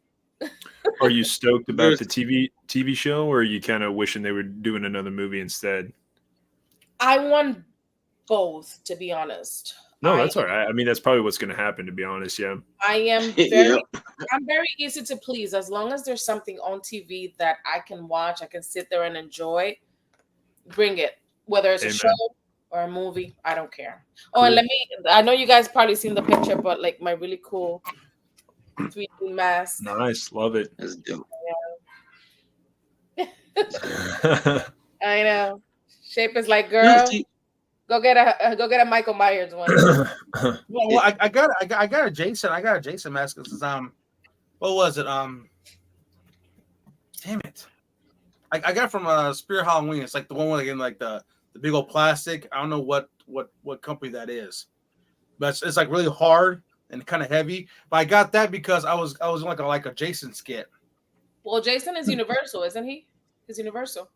Are you stoked about the TV show, or are you kind of wishing they were doing another movie instead? I want both, to be honest. No, that's all right. I mean, that's probably what's going to happen, to be honest. Yeah. I am very, I'm very easy to please. As long as there's something on TV that I can watch, I can sit there and enjoy. Bring it, whether it's a show or a movie, I don't care. Oh, and I know you guys probably seen the picture, but like my really cool 3D mask. Nice, love it. That's dope. I know. Shape is like, girl, go get a Michael Myers one. Well, I got a Jason. I got a Jason mask. This is what was it? Damn it. I got it from Spirit Halloween. It's like the one with like the big old plastic. I don't know what company that is, but it's like really hard and kind of heavy. But I got that because I was like a Jason skit. Well, Jason is Universal, isn't he? He's Universal.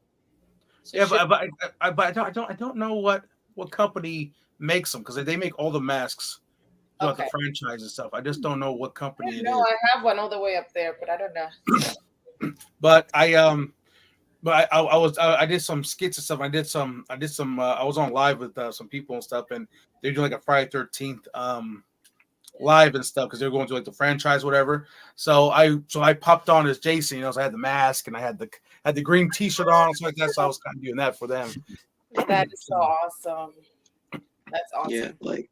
So yeah, but I don't know what company makes them, because they make all the masks throughout the franchise and stuff. I just don't know what company it is. I have one all the way up there, but I don't know. But I did some skits and stuff. I did some I was on live with some people and stuff, and they're doing like a Friday 13th live and stuff because they're going to like the franchise, whatever. So I popped on as Jason, so I had the mask and I had the green t-shirt on and stuff like that. So I was kind of doing that for them. That is so awesome. That's awesome. Yeah, like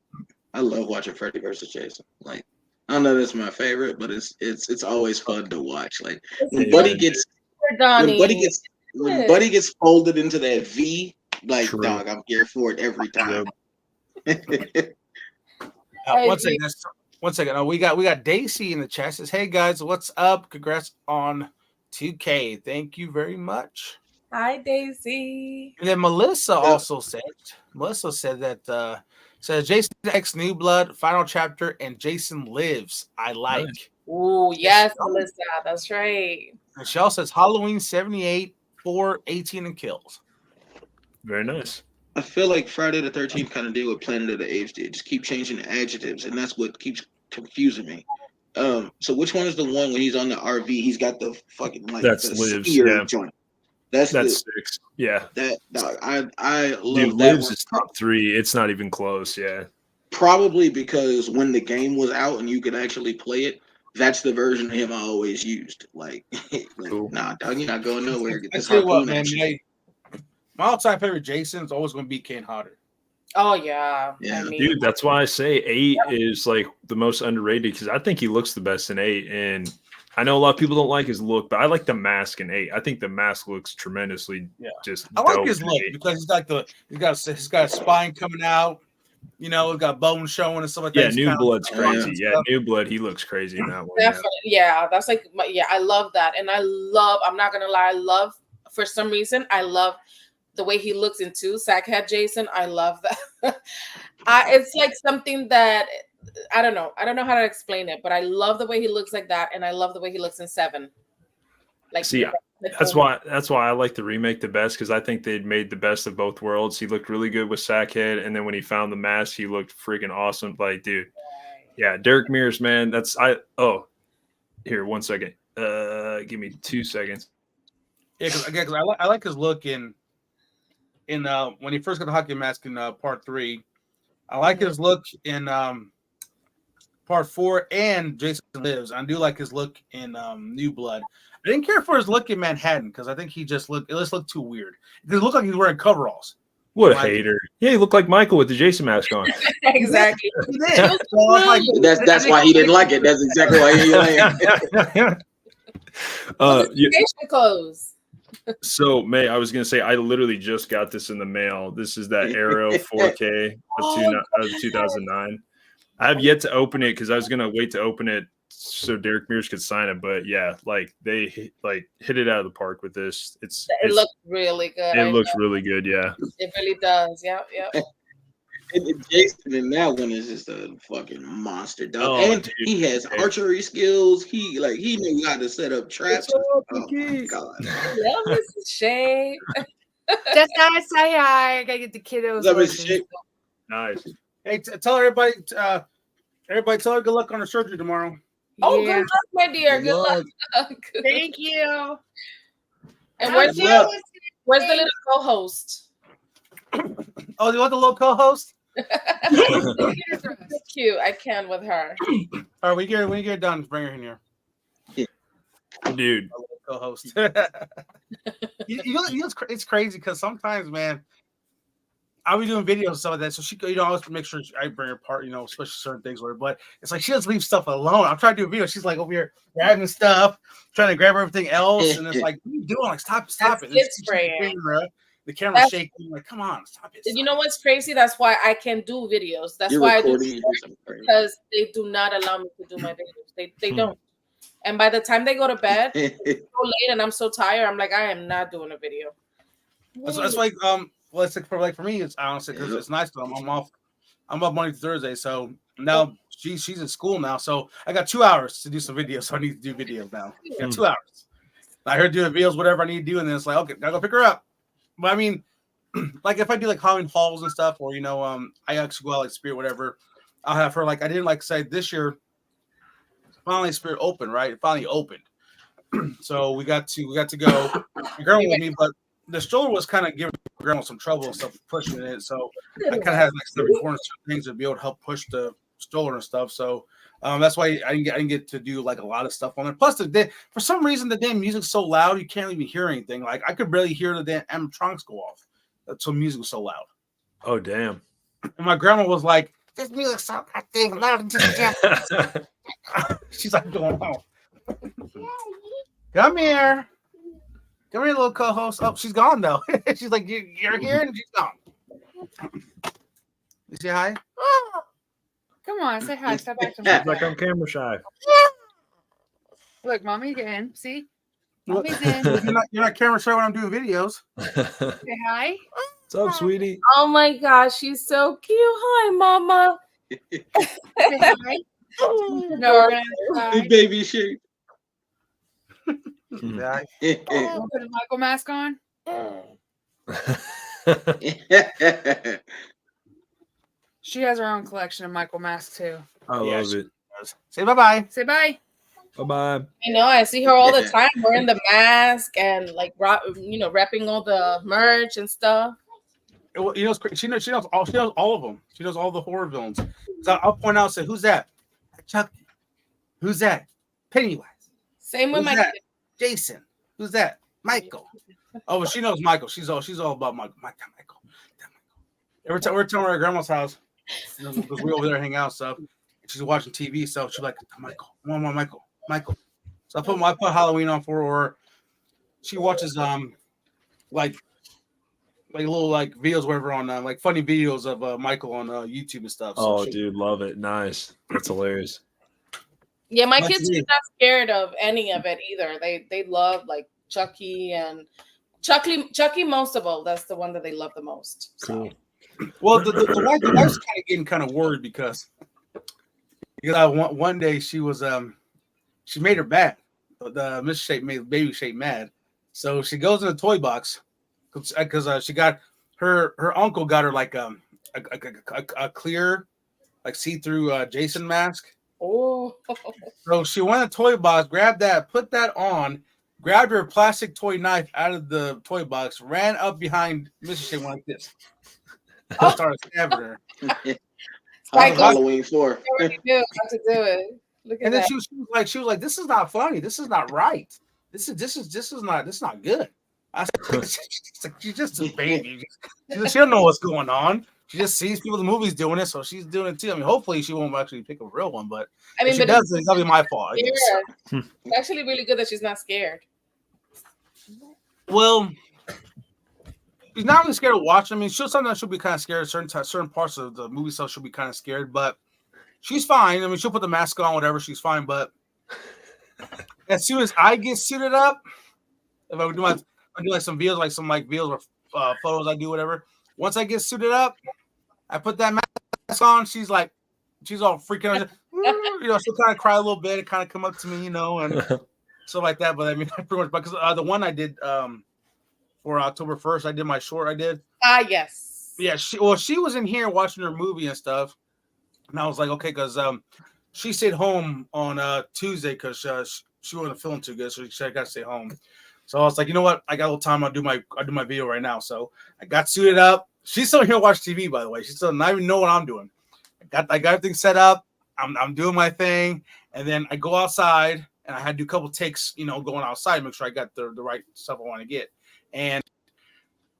I love watching Freddy versus Jason. Like, I don't know that's my favorite, but it's always fun to watch. Like when Buddy gets folded into that V, like dog, I'm here for it every time. One second. We got Daisy in the chat. Says, "Hey guys, what's up? Congrats on 2K. Thank you very much." Hi, Daisy. And then Melissa also said that says Jason X New Blood, Final Chapter, and Jason Lives. I like. Nice. Oh yes, Melissa. That's right. And she also says Halloween 78, 4, 18, and kills. Very nice. I feel like Friday the 13th kind of did what Planet of the Apes did. Just keep changing the adjectives, and that's what keeps confusing me. So which one is the one when he's on the RV? He's got the fucking like that's the Lives, joint. That's 6. Yeah. That dog, I love Dude, that Lives one. is top 3. It's not even close. Yeah. Probably because when the game was out and you could actually play it, that's the version of him I always used. Like cool. Nah, dog, you're not going nowhere. Get this what, man. My all-time favorite Jason is always going to be Kane Hodder. Oh yeah. I mean, dude, that's why I say 8 is like the most underrated, because I think he looks the best in 8, and I know a lot of people don't like his look, but I like the mask in 8. I think the mask looks tremendously. Just I like his look because he's got a spine coming out. He's got bones showing and stuff like that. Yeah, New Blood's crazy. Yeah, New Blood, he looks crazy in that one. Definitely. Yeah, that's like I love that, and I'm not gonna lie, for some reason I love the way he looks in 2, Sackhead Jason. I love that. It's like something that I don't know how to explain it, but I love the way he looks like that, and I love the way he looks in 7. Like, see, that's why I like the remake the best, because I think they'd made the best of both worlds. He looked really good with Sackhead, and then when he found the mask, he looked freaking awesome. Like, dude, yeah, Derek Mears, man. Here, 1 second. Give me 2 seconds. Yeah, because I like his look in when he first got the hockey mask in part 3. I like his look in part 4 and Jason Lives. I do like his look in New Blood. I didn't care for his look in Manhattan because I think it just looked too weird. It looked like he was wearing coveralls. What a hater. Yeah, he looked like Michael with the Jason mask on. Exactly. That's why he didn't like it. That's exactly why he didn't like it. Clothes. So, May, I was going to say, I literally just got this in the mail. This is that Arrow 4K of 2009. I have yet to open it because I was going to wait to open it so Derek Mears could sign it. But yeah, like they hit it out of the park with this. It looks really good. It looks really good. Yeah, it really does. Yeah. And Jason in that one is just a fucking monster, dog. Oh, and dude. He has archery skills. He knew how to set up traps. Oh my god. Yeah, Mrs. Shay. Just gotta say hi. I gotta get the kiddos. Nice. Hey, tell everybody. Everybody, tell her good luck on her surgery tomorrow. Oh, good luck, my dear. Good luck. Thank you. And where's the little co-host? Oh, you want the little co-host? Cute. I can with her. All right, when you get done, bring her in here. Dude. Co-host. It's crazy because sometimes, man, I'll be doing videos and stuff like that. So she, I always make sure I bring her part, especially certain things with her. But it's like she doesn't leave stuff alone. I'm trying to do a video. She's like over here grabbing stuff, trying to grab everything else, and it's like, what are you doing? Like, stop That's it! The camera's shaking. Like, come on, stop it. You know what's crazy? That's why I can do videos. That's why I do because they do not allow me to do my videos. They don't. And by the time they go to bed, it's so late, and I'm so tired. I'm like, I am not doing a video. That's like well, it's like for me, it's honestly because it's nice. I'm off Monday to Thursday, so now she's in school now, so I got 2 hours to do some videos. So I need to do videos now. I got 2 hours. I heard doing videos, whatever I need to do, and then it's like, okay, gotta go pick her up. But I mean, like if I do like Halloween hauls and stuff, or I actually go out like Spirit, whatever, I'll have her like I didn't like say this year. Finally, Spirit opened, right? It finally opened, so we got to go. My girl with me, but the stroller was kind of giving grandma some trouble and stuff pushing it. So I kind of had like some recording things to be able to help push the stroller and stuff. So that's why I didn't get to do like a lot of stuff on there. Plus, for some reason the damn music's so loud you can't even hear anything. Like I could barely hear the damn animatronics go off. So music was so loud. Oh damn! And my grandma was like, "This music's so goddamn loud." She's like, "Going home. Come here." Come here, little co-host. Oh, she's gone though. She's like, you're here, and she's gone. You say hi? Come on, say hi. Step back to me. Like I'm camera shy. Look, mommy in. See? Look, Mommy's in. You're not camera shy when I'm doing videos. Say hi. What's up, sweetie? Oh my gosh, she's so cute. Hi, mama. Say hi. No, we're gonna Big baby shape. Yeah. put a Michael mask on. She has her own collection of Michael masks too. I love it. Say bye-bye. Say bye. Bye-bye. I know. I see her all the time wearing the mask and like repping all the merch and stuff. Well, she knows all of them. She knows all the horror villains. So I'll point out, say, who's that? Chucky. Who's that? Pennywise. Same with Who's my that? Jason. Who's that? Michael. Oh, well, she knows Michael. She's all about Michael. Michael. Every time we're at grandma's house, because we over there hang out and stuff. She's watching TV, so she's like, Michael, more Michael. So I put Halloween on for her, or she watches like little like videos, whatever, on like funny videos of Michael on YouTube and stuff. So dude, love it. Nice. That's hilarious. Yeah, my kids are not scared of any of it either. They love like Chucky and Chucky most of all. That's the one that they love the most. So. Cool. Well, the wife's kind of getting kind of worried because one day she was she made her mad. The Miss Shape made Baby Shape mad, so she goes in the toy box because she got her uncle got her like a clear like see-through Jason mask. Oh, so she went in the toy box, grabbed that, put that on, grabbed her plastic toy knife out of the toy box, ran up behind Mrs. Shape like this. I started stabbing her. Like Halloween 4. I already knew how to do it. Look at And then that. she was like, "This is not funny. This is not right. This is not good." I said, "She's just a baby. She don't know what's going on. She just sees people in the movies doing it, so she's doing it too. I mean, hopefully she won't actually pick a real one, but if she does, it's gonna be my fault. I guess. It's actually really good that she's not scared. Well, she's not really scared of watching. I mean, sometimes she'll be kind of scared. Certain parts of the movie stuff she'll be kind of scared, but she's fine. I mean, she'll put the mask on, whatever. She's fine. But as soon as I get suited up, if I do like some videos, like some like videos or photos I do, whatever. Once I get suited up, I put that mask on. She's all freaking out. She'll kind of cry a little bit. It kind of come up to me, and stuff like that. But I mean, pretty much because the one I did for October 1st, I did my short. I did. Yes. Yeah. She was in here watching her movie and stuff, and I was like, okay, because she stayed home on Tuesday because she wasn't feeling too good, so she said I got to stay home. So I was like, you know what? I got a little time. I'll do my video right now. So I got suited up. She's still here to watch TV, by the way. She's still not even know what I'm doing. I got everything set up. I'm doing my thing, and then I go outside, and I had to do a couple takes, going outside, make sure I got the right stuff I want to get. And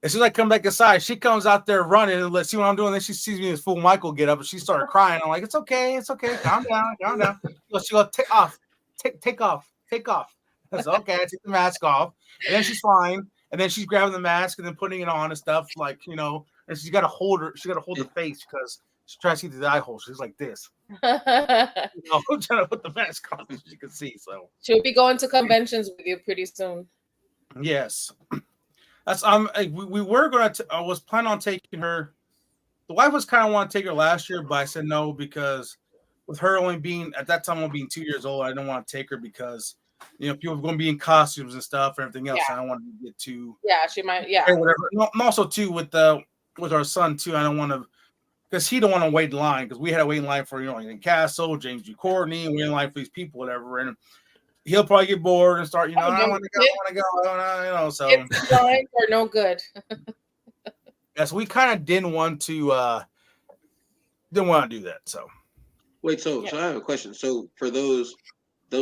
as soon as I come back inside, she comes out there running and let's see what I'm doing. Then she sees me as fool Michael get up, and she started crying. I'm like, it's okay, calm down. She goes, take off. I said, okay, I take the mask off, and then she's fine. And then she's grabbing the mask and then putting it on and stuff, and she's got to hold her. She got to hold the face because she tries to see through the eye hole. She's like this. I'm trying to put the mask on so she can see. So she'll be going to conventions with you pretty soon. Yes, that's we were gonna. I was planning on taking her. The wife was kind of want to take her last year, but I said no because with her only being at that time, only being 2 years old, I didn't want to take her because. People are going to be in costumes and stuff and everything else. Yeah. I don't want to get too. Yeah, she might. Yeah. Or whatever. And also too with our son too. I don't want to, because he don't want to wait in line because we had to wait in line for Ian Castle, James G. Courtney, and wait in line for these people, whatever. And he'll probably get bored and start. I want to go. So it's line or no good. Yes, we kind of didn't want to do that. So wait, so I have a question. So for those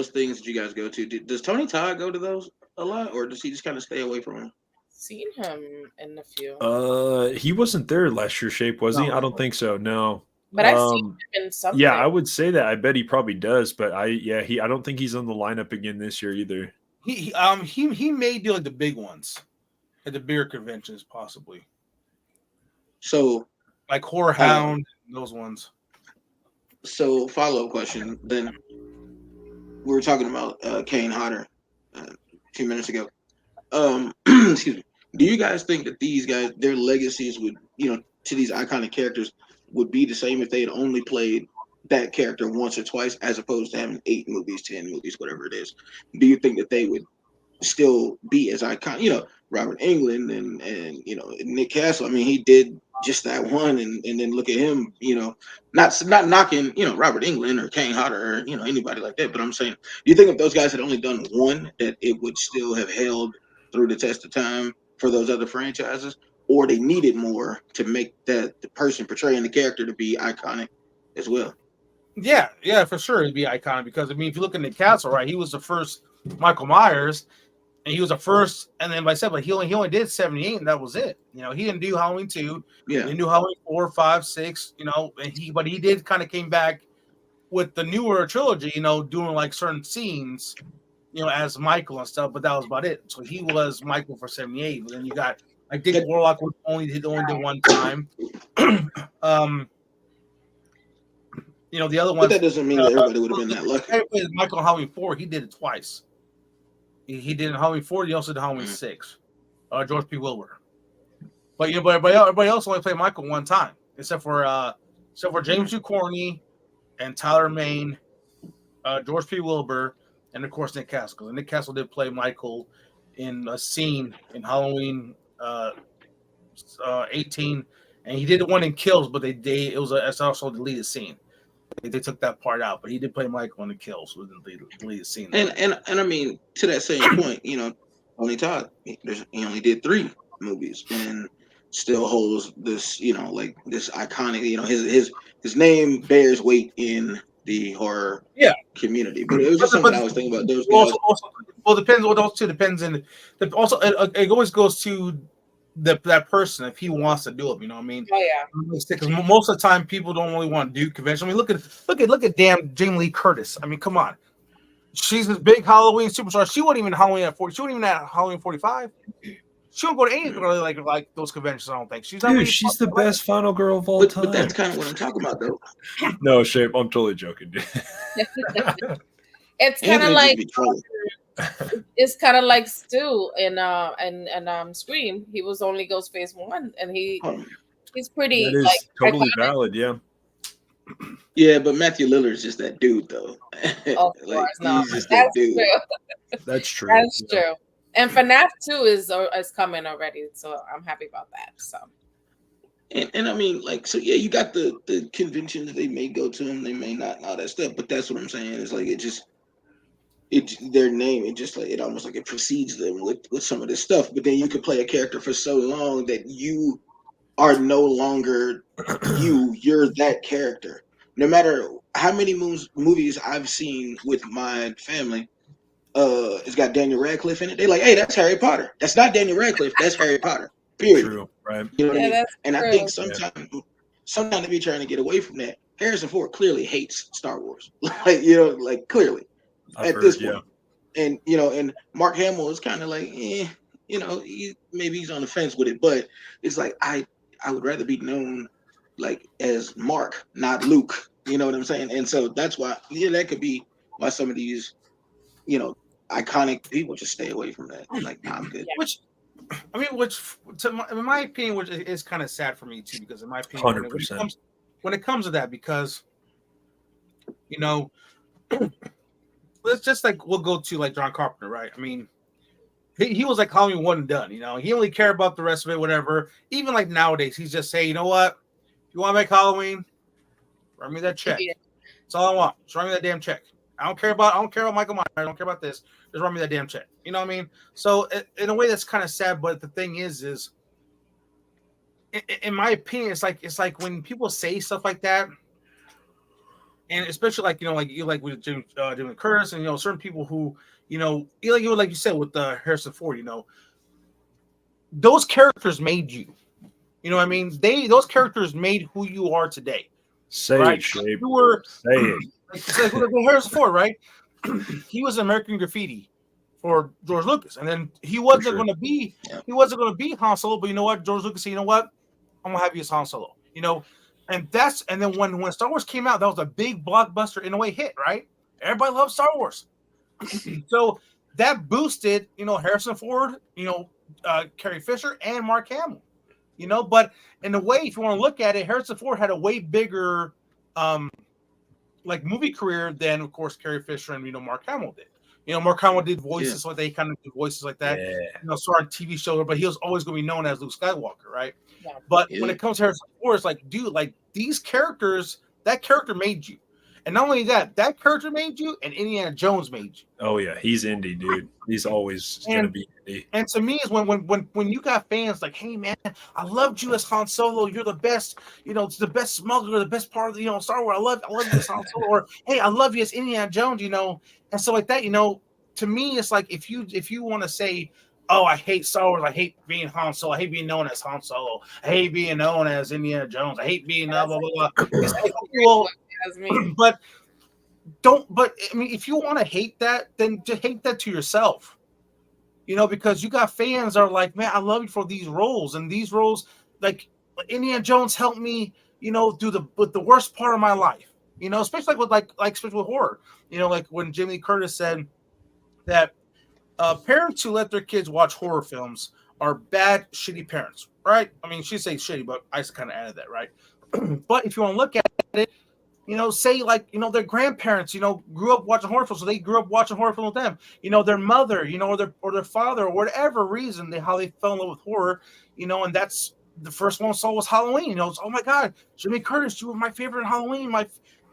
things that you guys go to, does Tony Todd go to those a lot, or does he just kind of stay away from them? Seen him in a few. He wasn't there last year, Shape, was he? I don't think so. No. But I've seen him in something. Yeah, I would say that. I bet he probably does, but I don't think he's on the lineup again this year either. He may do like the big ones at the bigger conventions, possibly. So like Horror Hound, those ones. So follow-up question then. We were talking about Kane Hodder a few minutes ago. Excuse me. Do you guys think that these guys, their legacies would, to these iconic characters, would be the same if they had only played that character once or twice, as opposed to having 8 movies, 10 movies, whatever it is? Do you think that they would still be as iconic? Robert Englund and Nick Castle. I mean, he did just that one, and then look at him. Not knocking Robert Englund or Kane Hodder or anybody like that, but I'm saying, do you think if those guys had only done one, that it would still have held through the test of time for those other franchises, or they needed more to make that the person portraying the character to be iconic as well? Yeah, for sure, it'd be iconic because if you look at Nick Castle, right, he was the first Michael Myers. And he was the first, and then but he only did 78, and that was it. He didn't do Halloween 2. Yeah. He didn't do Halloween 4, 5, 6. But he did kind of came back with the newer trilogy. Doing like certain scenes, as Michael and stuff. But that was about it. So he was Michael for 78. But then you got like Dick Warlock only did one time. The other one. But that doesn't mean that everybody would have been that lucky. Michael in Halloween 4, he did it twice. He did in Halloween 4. He also did Halloween 6. George P. Wilbur. But everybody else only played Michael one time, except for James Duchovny and Tyler Mane, George P. Wilbur, and of course Nick Castle. And Nick Castle did play Michael in a scene in Halloween 18, and he did one in Kills, but it's also a deleted scene. They took that part out, but he did play Michael in the Kills with the deleted scene. And I mean, to that same point, Tony Todd, he only did 3 movies and still holds this, like this iconic, his name bears weight in the horror community. But it was just something I was thinking about. Those depends. Well, those two depends, and also it always goes to that person if he wants to do it. You know what I mean? Oh yeah. Because most of the time people don't really want to do convention. I mean, look at damn Jamie Lee Curtis. I mean, come on. She's this big Halloween superstar. She wasn't even Halloween at 40. She wasn't even at Halloween 45. She won't go to any really like those conventions. I don't think she's the best final girl of all time. But that's kind of what I'm talking about, though. No, Shape. I'm totally joking, dude. It's kind of like it's kind of like Stu in Scream. He was only Ghostface 1, and he's pretty that is like totally iconic. Valid, yeah. Yeah, but Matthew Lillard's just that dude, though. Of course, no. He's just that dude. True. That's true. That's true. And FNAF 2 is coming already, so I'm happy about that. So. And I mean, like, so yeah, you got the conventions. They may go to them, they may not, and all that stuff. But that's what I'm saying. It's like their name. It just like it almost like it precedes them with some of this stuff. But then you could play a character for so long that you are no longer you. You're that character. No matter how many movies I've seen with my family, it's got Daniel Radcliffe in it. They're like, hey, that's Harry Potter. That's not Daniel Radcliffe. That's Harry Potter. Period. True, right? You know what I Yeah, mean? that's And I true. think sometimes they be trying to get away from that. Harrison Ford clearly hates Star Wars. Like clearly I've at this heard, point. And and Mark Hamill is kind of like, maybe he's on the fence with it, but it's like I would rather be known like as Mark, not Luke. You know what I'm saying? And so that's why, that could be why some of these, iconic people just stay away from that. Like, nah, I'm good. Which in my opinion, which is kind of sad for me too, because in my opinion, 100%. when it comes to that, because let's just like we'll go to like John Carpenter, right? I mean, he was like Halloween one and done. He only cared about the rest of it, whatever. Even like nowadays, he's just saying, you know what? If you want to make Halloween, write me that check. Yeah. That's all I want. Just write me that damn check. I don't care about Michael Myers. I don't care about this. Just write me that damn check. You know what I mean? So in a way, that's kind of sad. But the thing is in my opinion, it's like when people say stuff like that, and especially like with Jim Curtis and certain people who like you said with Harrison Ford, those characters made you. You know what I mean? Those characters made who you are today. Say right? it, Shape. You were Say it. like Harrison Ford, right? He was American Graffiti for George Lucas, and then he wasn't going to be Han Solo. But you know what? George Lucas said, you know what? I'm gonna have you as Han Solo. And then when Star Wars came out, that was a big blockbuster in a way hit, right? Everybody loves Star Wars, so that boosted Harrison Ford, Carrie Fisher, and Mark Hamill. But in a way, if you want to look at it, Harrison Ford had a way bigger like movie career than, of course, Carrie Fisher and Mark Hamill did. Mark Hamill did voices like they kind of did voices like that. Yeah. Started TV shows, but he was always going to be known as Luke Skywalker, right? Yeah. But when it comes to Harrison Ford, it's like, dude, like these characters, that character made you. And not only that character made you, and Indiana Jones made you. Oh yeah, he's indie, dude. He's always gonna be indie. And to me, is when you got fans like, hey man, I loved you as Han Solo. You're the best. It's the best smuggler, the best part of the Star Wars. I love you as Han Solo. Or hey, I love you as Indiana Jones. And so like that. To me, it's like if you want to say, oh, I hate Star Wars. I hate being Han Solo. I hate being known as Han Solo. I hate being known as Indiana Jones. I hate being blah blah blah. It's like, well, but I mean, if you want to hate that, then just hate that to yourself. Because you got fans that are like, man, I love you for these roles, and these roles, like Indiana Jones helped me, do the worst part of my life. Especially with especially with horror. Like when Jamie Lee Curtis said that parents who let their kids watch horror films are bad, shitty parents, right? I mean, she say shitty, but I just kind of added that, right? But if you want to look at it, say their grandparents, grew up watching horror films, so they grew up watching horror films with them. Their mother, or their father, or whatever reason how they fell in love with horror, and that's the first one I saw was Halloween. It's, oh my God, Jimmy Curtis, you were my favorite Halloween, my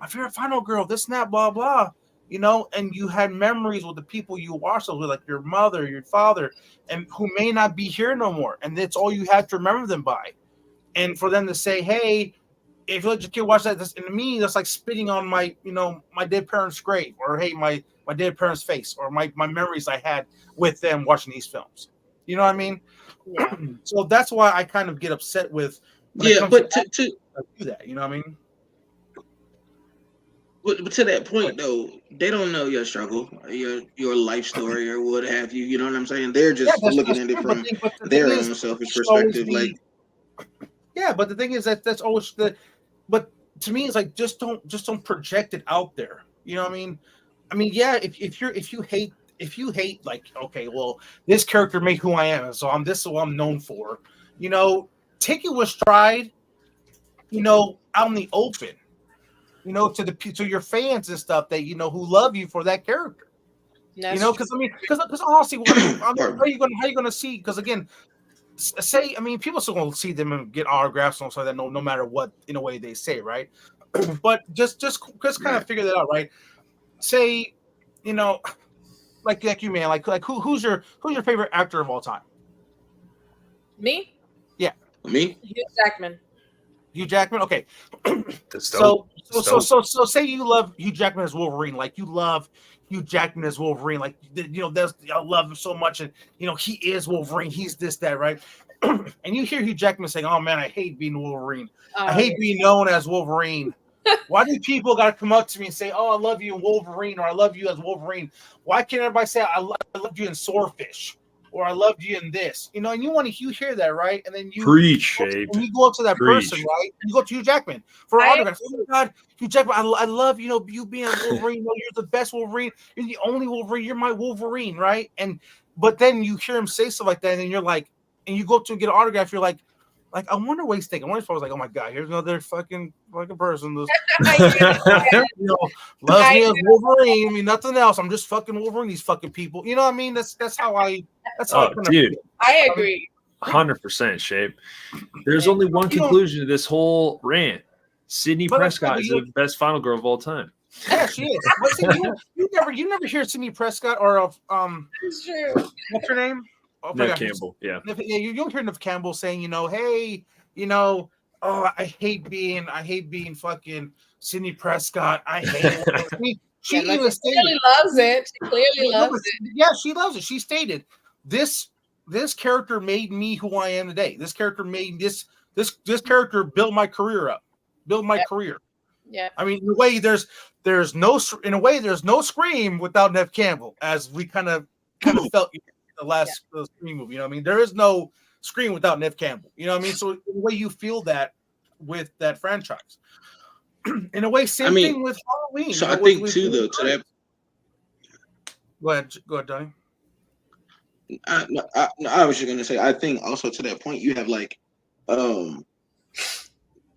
favorite Final Girl, this and that, blah blah. And you had memories with the people you watched those with, like your mother, your father, and who may not be here no more, and that's all you have to remember them by. And for them to say, hey, if you let your kid watch that, and to me, that's like spitting on my, my dead parents' grave, or hey, my dead parents' face, or my memories I had with them watching these films. You know what I mean? Yeah. So that's why I kind of get upset with. But to do that, you know what I mean? But to that point, though, they don't know your struggle, your life story, or what have you. You know what I'm saying? They're just looking at it from their own selfish perspective. Yeah, but the thing is that's always But to me, it's like just don't project it out there. You know what I mean? I mean, yeah. If you hate like, okay, well, this character made who I am, and so this is what I'm known for. Take it with stride. Out in the open. To your fans and stuff that who love you for that character. Because honestly, how are you going to see? Because again, people still going to see them and get autographs and stuff like that, no matter what in a way they say, right? But just kind of figure that out, right? Say, like you, man, like who's your favorite actor of all time? Me? Yeah. Me? Hugh Jackman. Hugh Jackman. Okay. That's dope. So say you love Hugh Jackman as Wolverine, like you love Hugh Jackman as Wolverine, like there's I love him so much, and he is Wolverine, he's this, that, right? And you hear Hugh Jackman saying, "Oh man, I hate being Wolverine. I hate being known as Wolverine." Why do people got to come up to me and say, "Oh, I love you in Wolverine," or "I love you as Wolverine"? Why can't everybody say, "I love you in Swordfish," or "I loved you in this"? And you hear that, right? And then you Preach, Shape. and you go up to that person, right? You go to Hugh Jackman for autograph. Oh my God, Hugh Jackman, I love you being a Wolverine. You're the best Wolverine. You're the only Wolverine. You're my Wolverine, right? But then you hear him say stuff like that, and you're like, and you go up to him, get an autograph. You're like, I wonder what he's thinking. I wonder if I was like, oh my God, here's another fucking person. Loves me as Wolverine. I mean, nothing else. I'm just fucking Wolverine. These fucking people. You know what I mean? That's how I. That's how dude. I agree. 100% Shape. There's only one conclusion to this whole rant. Sydney Prescott is the best final girl of all time. Yeah, she is. But see, you never hear Sydney Prescott or It's true. what's her name? Oh, Nev Campbell. Yeah, you don't hear Nev Campbell saying, hey, oh, I hate being fucking Sydney Prescott. I hate it. She even stated, clearly loves it. She clearly loves it. Yeah, she loves it. She stated this character made me who I am today. This character made this character built my career up. Built my career. Yeah. I mean, in a way, there's no Scream without Nev Campbell, as we kind of felt in the last Scream movie. You know what I mean? There is no Scream without Nev Campbell. You know what I mean? So in a way, you feel that with that franchise. In a way, same thing with Halloween. So I think too, though, to that. Go ahead, Donnie. I was just gonna say, I think also to that point, you have like,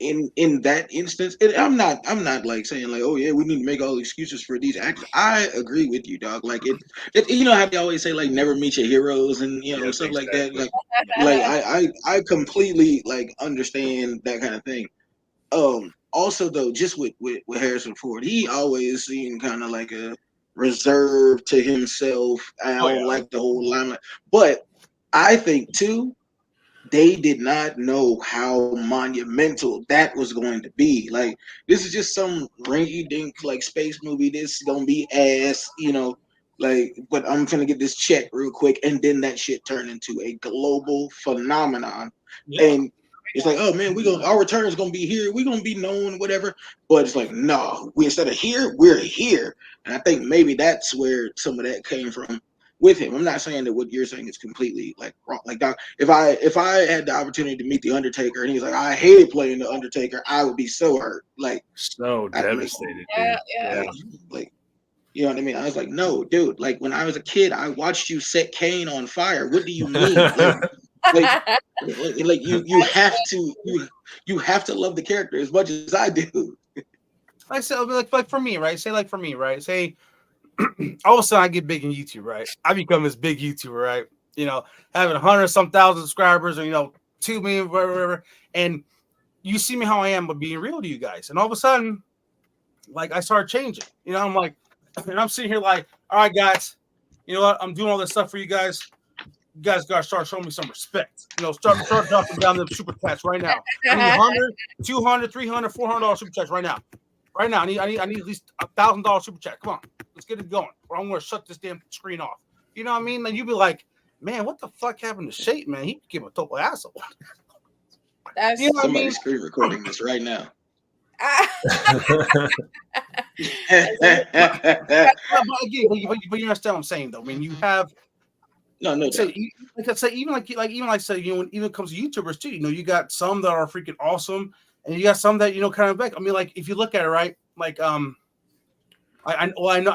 in that instance, and I'm not like saying like, oh yeah, we need to make all excuses for these actors. I agree with you, dog. Like it you know how they always say like never meet your heroes and stuff like that. Like I completely like understand that kind of thing. Also though, just with Harrison Ford, he always seemed kind of like a reserved to himself. I don't like the whole limelight, but I think too, they did not know how monumental that was going to be. Like, this is just some rinky-dink like space movie. This is gonna be ass, like, but I'm gonna get this check real quick, and then that shit turned into a global phenomenon. Yeah. And it's like, oh man, our return is gonna be here. We're gonna be known, whatever. But it's like, no, instead of here, we're here. And I think maybe that's where some of that came from with him. I'm not saying that what you're saying is completely like wrong. Like, Doc, if I had the opportunity to meet the Undertaker and he's like, I hated playing the Undertaker, I would be so hurt, like so devastated. Yeah. Like, you know what I mean? I was like, no, dude. Like when I was a kid, I watched you set Kane on fire. What do you mean? like you have to love the character as much as I do. I said, like for me, right? Say all of a sudden I get big in YouTube, right? I become this big YouTuber, right? Having 100-some thousand subscribers, or 2 million, whatever. And you see me how I am, but being real to you guys. And all of a sudden, like I started changing. I'm like, and I'm sitting here like, all right, guys, you know what? I'm doing all this stuff for you guys. You guys gotta start showing me some respect. Start dropping down the super chats right now. I need 100, 200, 300, $400 super chats right now. Right now, I need at least $1,000 super chat. Come on, let's get it going, or I'm gonna shut this damn screen off. You know what I mean? And you'd be like, man, what the fuck happened to Shape, man? He became a total asshole. Somebody's screen recording this right now. But you understand what I'm saying, though. I mean, you have no. So like I say, even when it comes to YouTubers too, you got some that are freaking awesome, and you got some that kind of like. I mean, like if you look at it, right, like I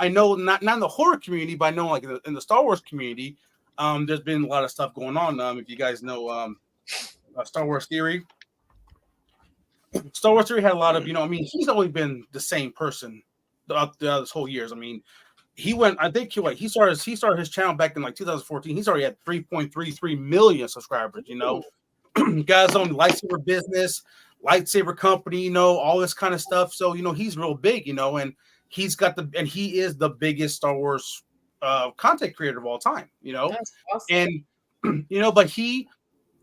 know not in the horror community, but I know like in the Star Wars community, there's been a lot of stuff going on. If you guys know Star Wars Theory. Star Wars Theory had a lot of, he's always been the same person throughout this whole years. I mean, he started his channel back in like 2014. He's already at 3.33 million subscribers. Guys own lightsaber business, lightsaber company, all this kind of stuff. So he's real big, and he is the biggest Star Wars content creator of all time. That's awesome. And but he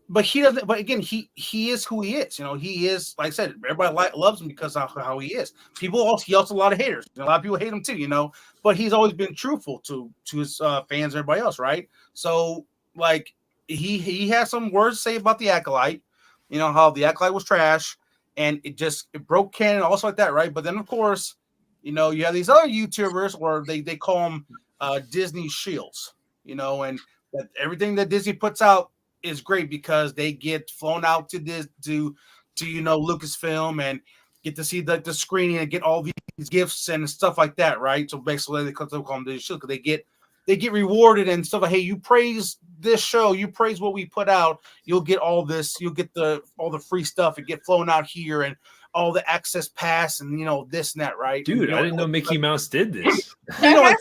but he doesn't. But again, he is who he is. You know, he is, like I said, everybody loves him because of how he is. He also a lot of haters. A lot of people hate him too. You know, but he's always been truthful to his fans and everybody else, right? So like he has some words to say about the Acolyte. You know how the Acolyte was trash, and it broke canon, also like that, right? But then of course, you know, you have these other YouTubers where they call them Disney shields. You know, and that everything that Disney puts out is great because they get flown out to you know, Lucasfilm and get to see the screening and get all these gifts and stuff like that, right? So basically they call them the show because they get rewarded and stuff like, hey, you praise this show, you praise what we put out, you'll get all this, you'll get all the free stuff and get flown out here and all the access pass and you know this and that, right? Dude, and, you know, I didn't know Mickey Mouse did this. You know,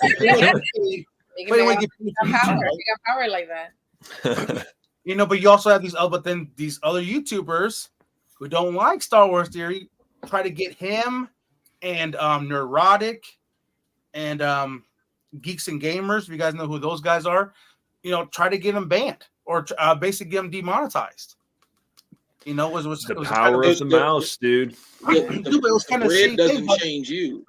They but anyway, got power like that. you know, but you also have these other YouTubers who don't like Star Wars Theory try to get him and Neurotic and Geeks and Gamers, if you guys know who those guys are, you know, try to get them banned or basically get them demonetized. You know, it was the it power was of the mouse, dude. The bread doesn't change you.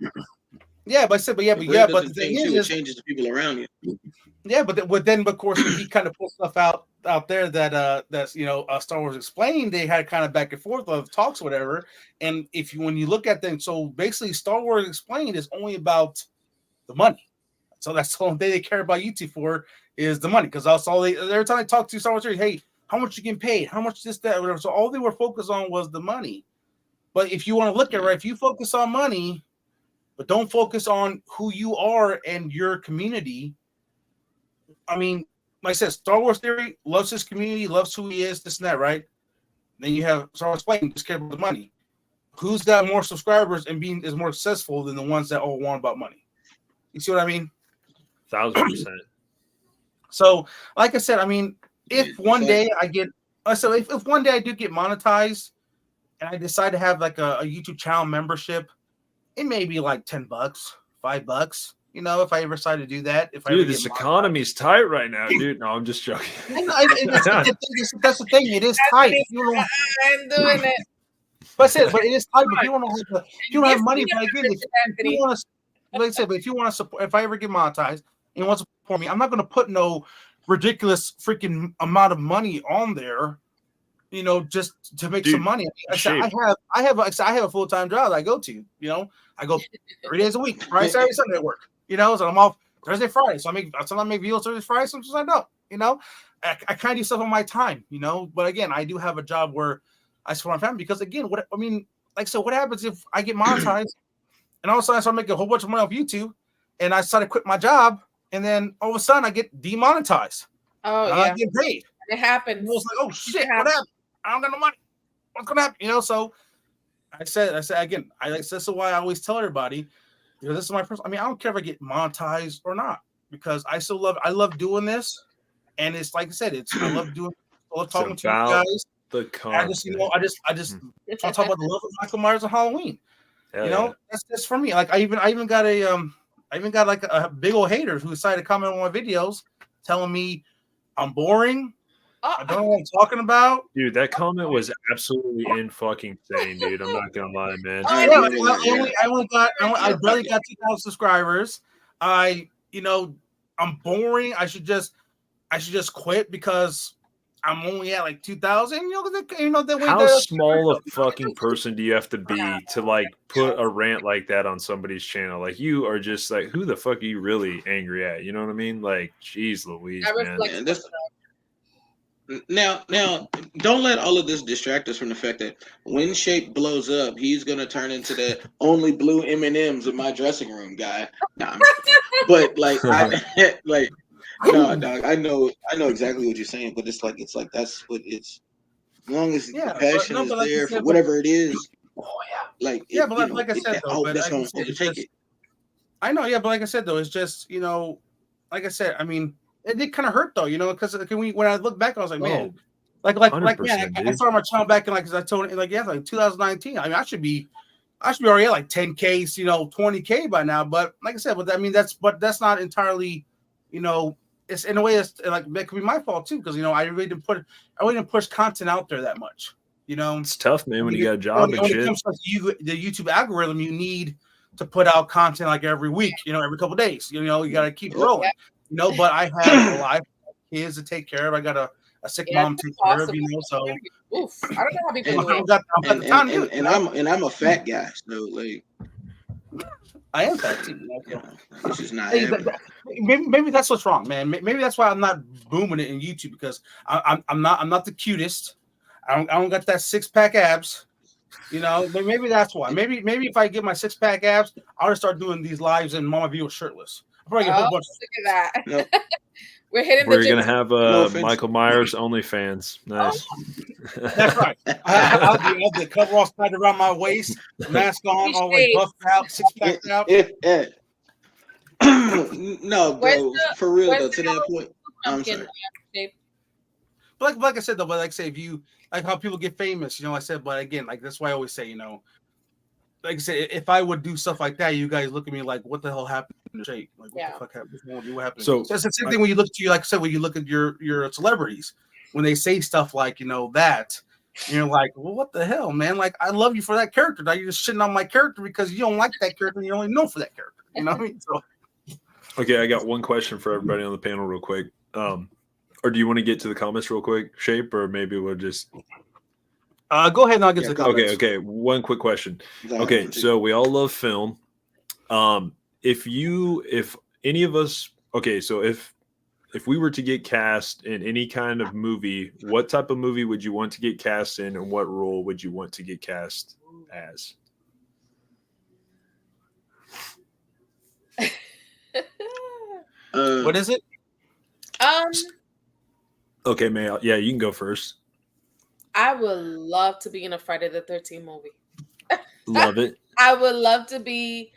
Yeah, but the thing it is, changes the people around you. yeah, but of course, when he kind of put stuff out there that's you know, Star Wars Explained, they had kind of back and forth of talks, whatever. And when you look at them, so basically, Star Wars Explained is only about the money. So that's the only thing they care about YouTube for is the money, because that's all every time they talk to Star Wars, hey, how much you getting paid? How much this, that, whatever. So all they were focused on was the money. But if you want to look at it, right, if you focus on money, but don't focus on who you are and your community. I mean, like I said, Star Wars Theory loves his community, loves who he is, this and that, right? Then you have Star Wars Explained, just care about the money. Who's got more subscribers and is more successful than the ones that all want about money? You see what I mean? 1000%. So, like I said, I mean, if one day I get, so if one day I do get monetized and I decide to have like a YouTube channel membership, it may be like $10, $5, you know, if I ever decide to do that. Dude, this economy's tight right now, dude. No, I'm just joking. That's the thing. It is tight. I'm doing it. But it is tight. But you don't have money. But again, if you want to, like I said, but if you want to support, if I ever get monetized and you want to support me, I'm not going to put no ridiculous freaking amount of money on there, you know, just to make some money. I have a full-time job that I go to, you know, I go 3 days a week, Friday, Saturday, Sunday at work, you know, so I'm off Thursday, Friday. So sometimes I make videos Thursday, Friday, sometimes I don't, you know, I kind of do stuff on my time, you know, but again, I do have a job where I support my family because again, what happens if I get monetized and all of a sudden I start making a whole bunch of money off YouTube and I start to quit my job and then all of a sudden I get demonetized. Oh, yeah. I get paid. It happens. And I was like, oh shit, what happened? I don't got no money. What's gonna happen? You know, so I said again, this is why I always tell everybody, you know, this is my first. I mean, I don't care if I get monetized or not, because I love doing this, and it's like I said, I love talking to you guys. The content. I just talk about the love of Michael Myers on Halloween. Hell you know, that's for me. Like I even got like a big old hater who decided to comment on my videos telling me I'm boring. I don't know what I'm talking about. Dude, that comment was absolutely fucking insane, dude. I'm not gonna lie, man. I barely got 2,000 subscribers. I'm boring. I should just quit because I'm only at like 2,000. How small a fucking person do you have to be to like put a rant like that on somebody's channel? Like you are just like, who the fuck are you really angry at? You know what I mean? Like, geez, Louise, man. Now, don't let all of this distract us from the fact that when Shape blows up, he's gonna turn into the only blue M&Ms in my dressing room guy. Nah, but like, no, dog. I know exactly what you're saying, but it's like that's what it's. As long as the passion is there for whatever it is. Oh yeah, like I said, that's gonna overtake it. I know, yeah, but like I said though, it's just like I said, I mean. It did kind of hurt though, because when I look back, I was like, man, man, I started my channel back in like, I told it like 2019. I mean, I should be already at like 10K, 20K by now. But like I said, that's not entirely, it's in a way it's like that could be my fault too because I really didn't push content out there that much. It's tough, man, when you got a job and when shit. it comes to the YouTube algorithm, you need to put out content like every week, every couple of days. You got to keep rolling. But I have a life, kids to take care of. I got a sick mom to take care of. So oof, I don't know how people do it. I've got the time to do it. And I'm a fat guy, so like I am fat too. It's just not happening. Maybe that's what's wrong, man. Maybe that's why I'm not booming it in YouTube because I'm not the cutest. I don't got that 6-pack abs. Maybe that's why. Maybe if I get my 6-pack abs, I'll just start doing these lives and Mama View shirtless. I'll probably get a whole bunch. Look at that. No. We're gonna have Michael Myers OnlyFans. Nice. That's right. I'll be the cover all tied around my waist, mask on, always buffed out, 6-pack out. No, bro. For real though, to that point. I'm sorry. But like I said though, but like say if you like how people get famous, I said, but again, like that's why I always say, like I said, if I would do stuff like that, you guys look at me like, what the hell happened to Shape? Like, what the fuck happened? What happened? So it's the same thing when you look at you, like I said, when you look at your celebrities, when they say stuff like, that, and you're like, well, what the hell, man? Like, I love you for that character. Now you're just shitting on my character because you don't like that character and you only know for that character. You know what I mean? So, okay, I got one question for everybody on the panel, real quick. Or do you want to get to the comments real quick, Shape, or maybe we'll just go ahead and I'll get to the comments. Okay. One quick question. Okay, so we all love film. If any of us, okay, so if we were to get cast in any kind of movie, what type of movie would you want to get cast in, and what role would you want to get cast as? What is it? Okay, May. Yeah, you can go first. I would love to be in a Friday the 13th movie. Love it. I would love to be.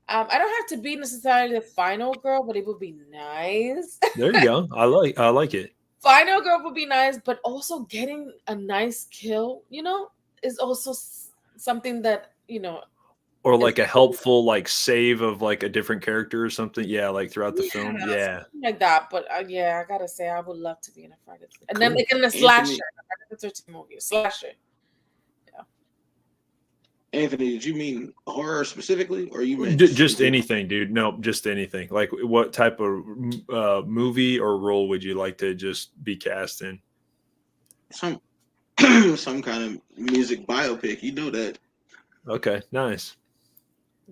I don't have to be necessarily the final girl, but it would be nice. There you go. I like it. Final girl would be nice, but also getting a nice kill, is also something that or like a helpful like save of like a different character or something. Yeah, like throughout the film. Yeah, like that. But I gotta say, I would love to be in a Friday. And then like in a slasher, a Friday the 13th movie, slasher. Anthony, did you mean horror specifically, or you meant just anything, dude? No, just anything. Like, what type of movie or role would you like to just be cast in? Some kind of music biopic. You know that. Okay, nice.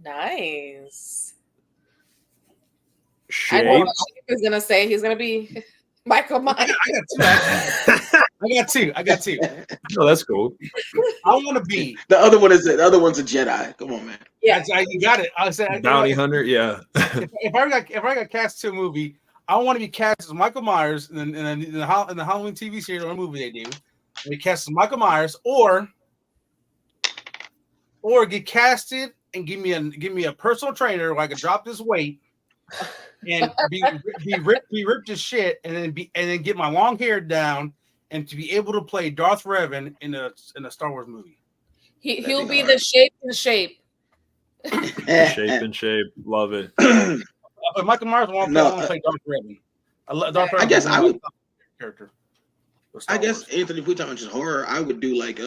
I know what Shape is gonna say. He's gonna be Michael Myers. I got two. Oh, that's cool. I want to be the other one. The other one's a Jedi. Come on, man. Yeah, you got it. I said bounty hunter. Yeah. if I got cast to a movie, I want to be cast as Michael Myers in the Halloween TV series or a movie they do. Be cast as Michael Myers, or get casted and give me a personal trainer where I can drop this weight and be ripped as shit, and then get my long hair down, and to be able to play Darth Revan in a Star Wars movie. He'll be the Shape and Shape. Shape and Shape, love it. But Michael Myers want to play Darth Revan. I guess I would character. I guess Anthony, if we're talking just horror, I would do like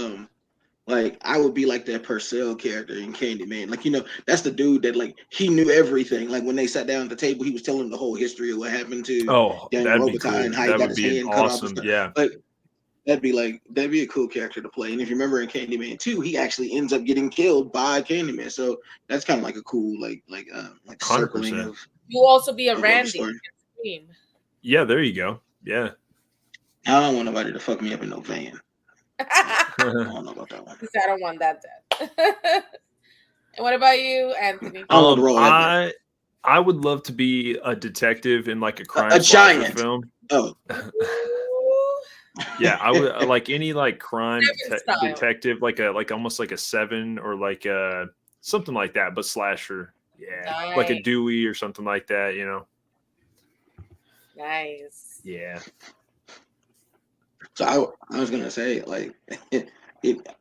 I would be like that Purcell character in Candyman. Like, that's the dude that like he knew everything. Like when they sat down at the table, he was telling the whole history of what happened to Daniel Robitaille and how he got his hand cut off. Yeah. Like that'd be a cool character to play. And if you remember in Candyman 2, he actually ends up getting killed by Candyman. So that's kind of like a cool like circling of. You also be a Randy. Yeah, there you go. Yeah. I don't want nobody to fuck me up in no van. I don't know about that one. I don't want that dead. And what about you, Anthony? I would love to be a detective in like a crime giant film. Oh. Yeah, I would like any like crime detective, like almost like a Seven or like something like that, but slasher. Yeah, like a Dewey or something like that. Nice. Yeah. So I was gonna say, like,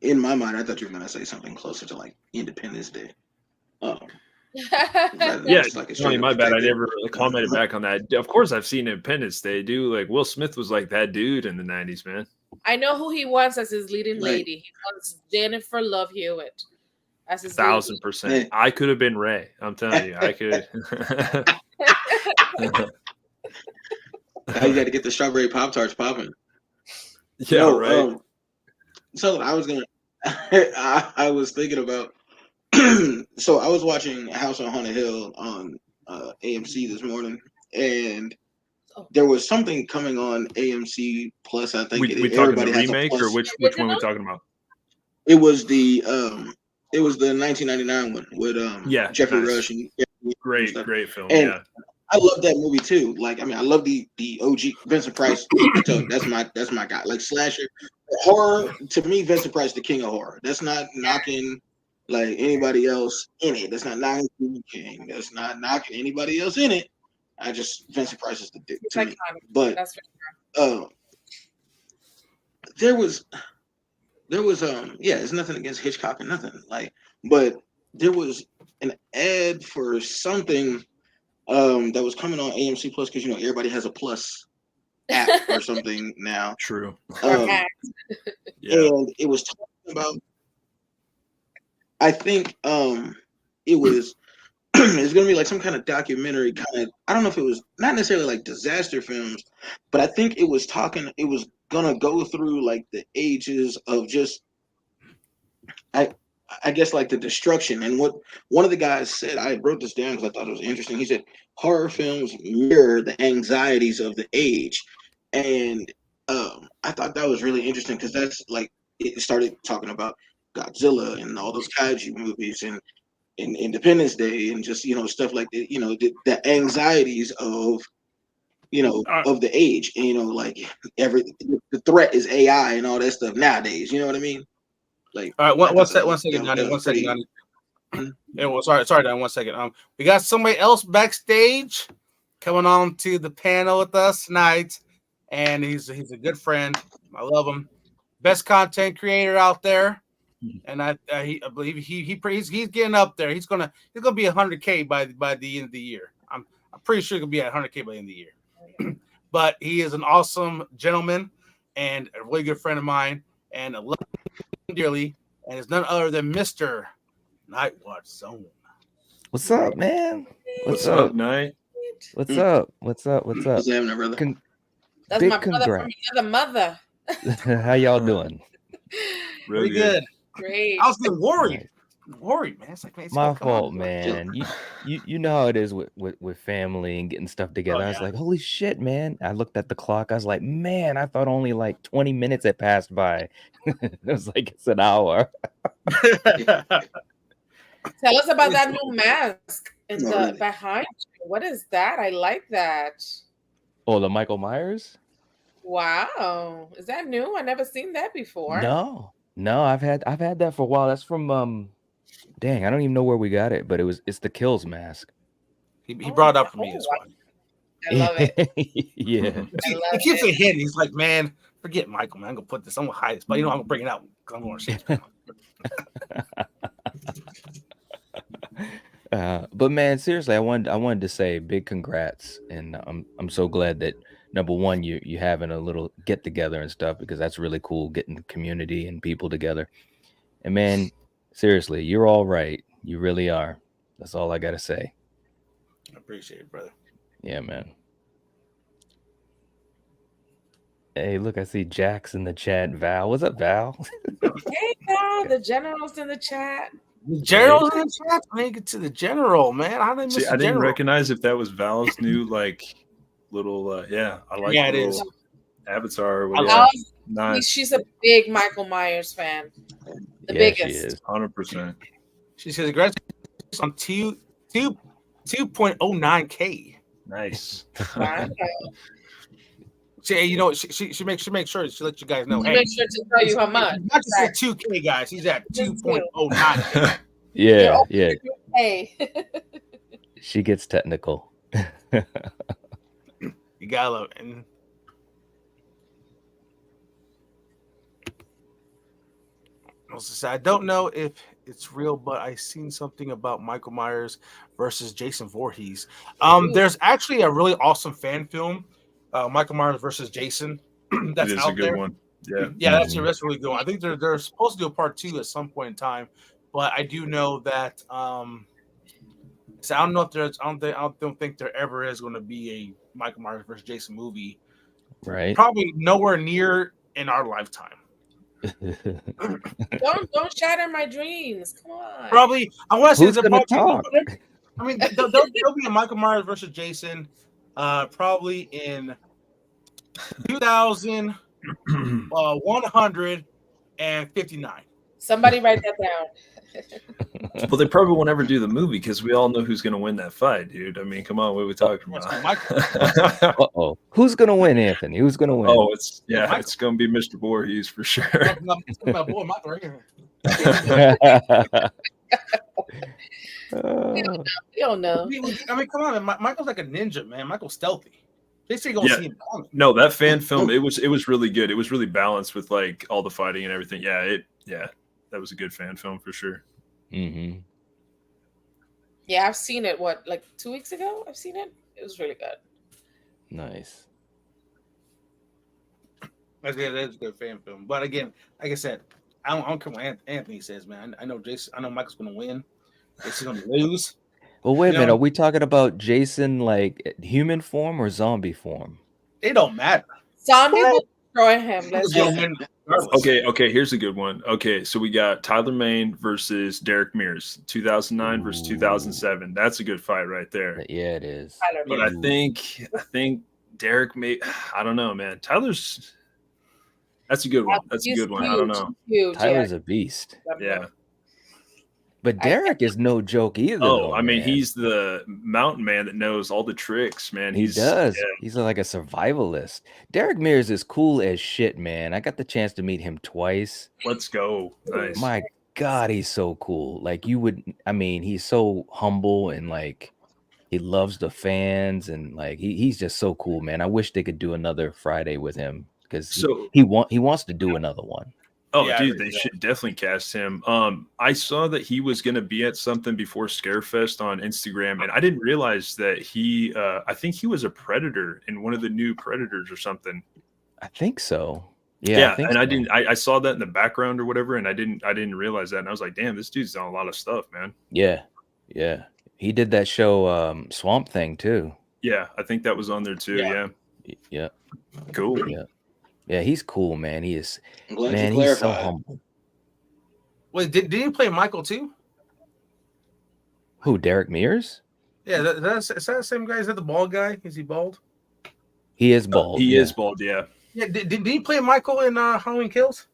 in my mind, I thought you were gonna say something closer to like Independence Day. Yeah, That's like a only straight my up bad. I detective. never commented back on that. Of course, I've seen Independence Day, dude. Like Will Smith was like that dude in the '90s, man. I know who he wants as his leading Like- lady. He wants Jennifer Love Hewitt as his leading 1,000%. I could have been Ray. I'm telling you, I could. Now you got to get the strawberry Pop Tarts popping. Yeah, No, right. So I was gonna. I was thinking about. So I was watching House on Haunted Hill on AMC this morning, and there was something coming on AMC Plus. I think We talking the everybody has a remake or plus. which one we talking about? It was the 1999 one with Yeah, Jeffrey nice. Rush and Great stuff. film. And Yeah, I love that movie too. Like, I mean, I love the OG Vincent Price. That's my guy. Like slasher horror to me, Vincent Price, the king of horror. That's not knocking like anybody else in it. That's not knocking Stephen King. That's not knocking anybody else in it. I just Vincent Price is the dick It's to me. iconic. But That's right. there was it's nothing against Hitchcock or nothing like, but there was an ad for something that was coming on AMC Plus because everybody has a Plus app or something now. true. Okay. Yeah, And it was talking about, I think it was it's gonna be like some kind of documentary kind of, I don't know if it was not necessarily like disaster films, but I think it was gonna go through like the ages of just I guess like the destruction. And what one of the guys said, I wrote this down because I thought it was interesting. He said horror films mirror the anxieties of the age. And I thought that was really interesting because that's like it started talking about Godzilla and all those kaiju movies and Independence Day and just stuff like that. The anxieties of of the age. And like the threat is AI and all that stuff nowadays. You know what I mean? Like, All right, one second, that Donnie. was pretty- Donnie. Yeah, well, sorry, Donnie. 1 second. We got somebody else backstage coming on to the panel with us tonight, and he's a good friend. I love him. Best content creator out there, and I believe he's getting up there. He's gonna be 100K by the end of the year. I'm pretty sure he'll be at 100K by the end of the year. But he is an awesome gentleman and a really good friend of mine, and I love him dearly, and it's none other than Mr. Nightwatch Zone. What's up, man? What's up, Night? What's up? What's up? What's happening, brother? That's Big my brother from another mother. How y'all doing? Really Pretty good. Great. I was getting worried. Nice. Worried, man. It's like, man, it's My gonna come on. fault, man. You know how it is with family and getting stuff together. I was yeah. like, holy shit, man. I looked at the clock. I was like, man, I thought only like 20 minutes had passed by. It was like it's an hour. Tell us about that new mask in No, the really. behind you. What is that? I like that. Oh, the Michael Myers? Wow. Is that new? I never seen that before. No, I've had that for a while. That's from dang, I don't even know where we got it, but it's the Kills mask. he brought it up for me as well. I love it. Yeah. I He love keeps it. a hint. He's like, man, forget Michael, man. I'm gonna put this. I'm gonna hide this, but I'm gonna bring it out. I'm gonna see. But man, seriously, I wanted to say big congrats, and I'm so glad that number one you having a little get together and stuff, because that's really cool, getting the community and people together. And man, seriously, you're all right. You really are. That's all I gotta say. I appreciate it, brother. Yeah, man. Hey, look, I see Jax in the chat. Val, what's up, Val? Hey, God, the general's in the chat. The general's in the chat. I didn't get to the general, man. I didn't miss See, the I didn't general. recognize if that was Val's new like little. I like. Yeah, it the is. little Avatar. Or I whatever. love- Nice. She's a big Michael Myers fan. The Yeah, biggest. she is. 100%. She says, congratulations on 2.09K. Nice. Wow. She, she makes sure she lets you guys know. She Hey, makes sure to tell you how much. not just at 2K, guys. He's at 2.09. Yeah, yeah. Hey. She gets technical. You gotta love it. And I don't know if it's real, but I seen something about Michael Myers versus Jason Voorhees. There's actually a really awesome fan film, Michael Myers versus Jason, that's It is a out good there. one. Yeah. Yeah, that's really good one. I think they're supposed to do a part 2 at some point in time, but I do know that so I don't know if there's I don't think there ever is going to be a Michael Myers versus Jason movie. Right. Probably nowhere near in our lifetime. Don't shatter my dreams. Come on. Probably I want to say Who's there's gonna probably, talk? I mean, there'll be a Michael Myers versus Jason, probably in 2159. Somebody write that down. Well, they probably won't ever do the movie because we all know who's going to win that fight, dude. I mean, come on, what are we talking It's about? Michael. Uh-oh. Who's gonna win, Anthony? Who's gonna win? Oh, it's Michael. it's going to be Mr. Voorhees for sure. My boy Michael right here. Oh. You don't know. I mean, come on, man. Michael's like a ninja, man. Michael's stealthy. They say gonna Yeah. see him coming. No, that fan film, it was really good. It was really balanced with like all the fighting and everything. Yeah, that was a good fan film for sure. Mm-hmm. Yeah, I've seen it. What, like 2 weeks ago? I've seen it. It was really good. Nice. That's a good fan film. But again, like I said, I don't care what Anthony says, man. I know Michael's gonna win. Jason's gonna lose. Well, wait a You minute. know- Are we talking about Jason like human form or zombie form? It don't matter. Zombie will destroy him. Let's He's go. gonna win regardless. Okay, here's a good one. Okay, so we got Tyler Mane versus Derek Mears, 2009 versus Ooh. 2007. That's a good fight right there. Yeah, it is. Tyler But Perry. I think Derek may. I don't know, man. That's a good one. That's a He's good one. I don't huge, know. Huge. Tyler's a beast. Yeah. But Derek is no joke either. Oh, though, I mean, man. he's the mountain man that knows all the tricks, man. He does. Yeah. He's like a survivalist. Derek Mears is cool as shit, man. I got the chance to meet him twice. Let's go. Nice. My God, he's so cool. Like he's so humble and like he loves the fans and like he's just so cool, man. I wish they could do another Friday with him because So- he wants to do another one. Oh, Yeah, I dude, agree they with that. should definitely cast him. I saw that he was going to be at something before Scarefest on Instagram, and I didn't realize that I think he was a Predator in one of the new Predators or something. I think so. Yeah, I think and so. I saw that in the background or whatever, and I didn't realize that, and I was like, damn, this dude's done a lot of stuff, man. Yeah. He did that show Swamp Thing too. Yeah, I think that was on there too. Yeah. Yeah, Yeah. cool. Yeah, he's cool, man. He is. I'm glad Man, you he's so clarified. humble. Wait, did he play Michael too? Who, Derek Mears? Yeah, is that the same guy? Is that the bald guy? Is he bald? He is bald. He yeah. is bald. Yeah. Yeah, did he play Michael in Halloween Kills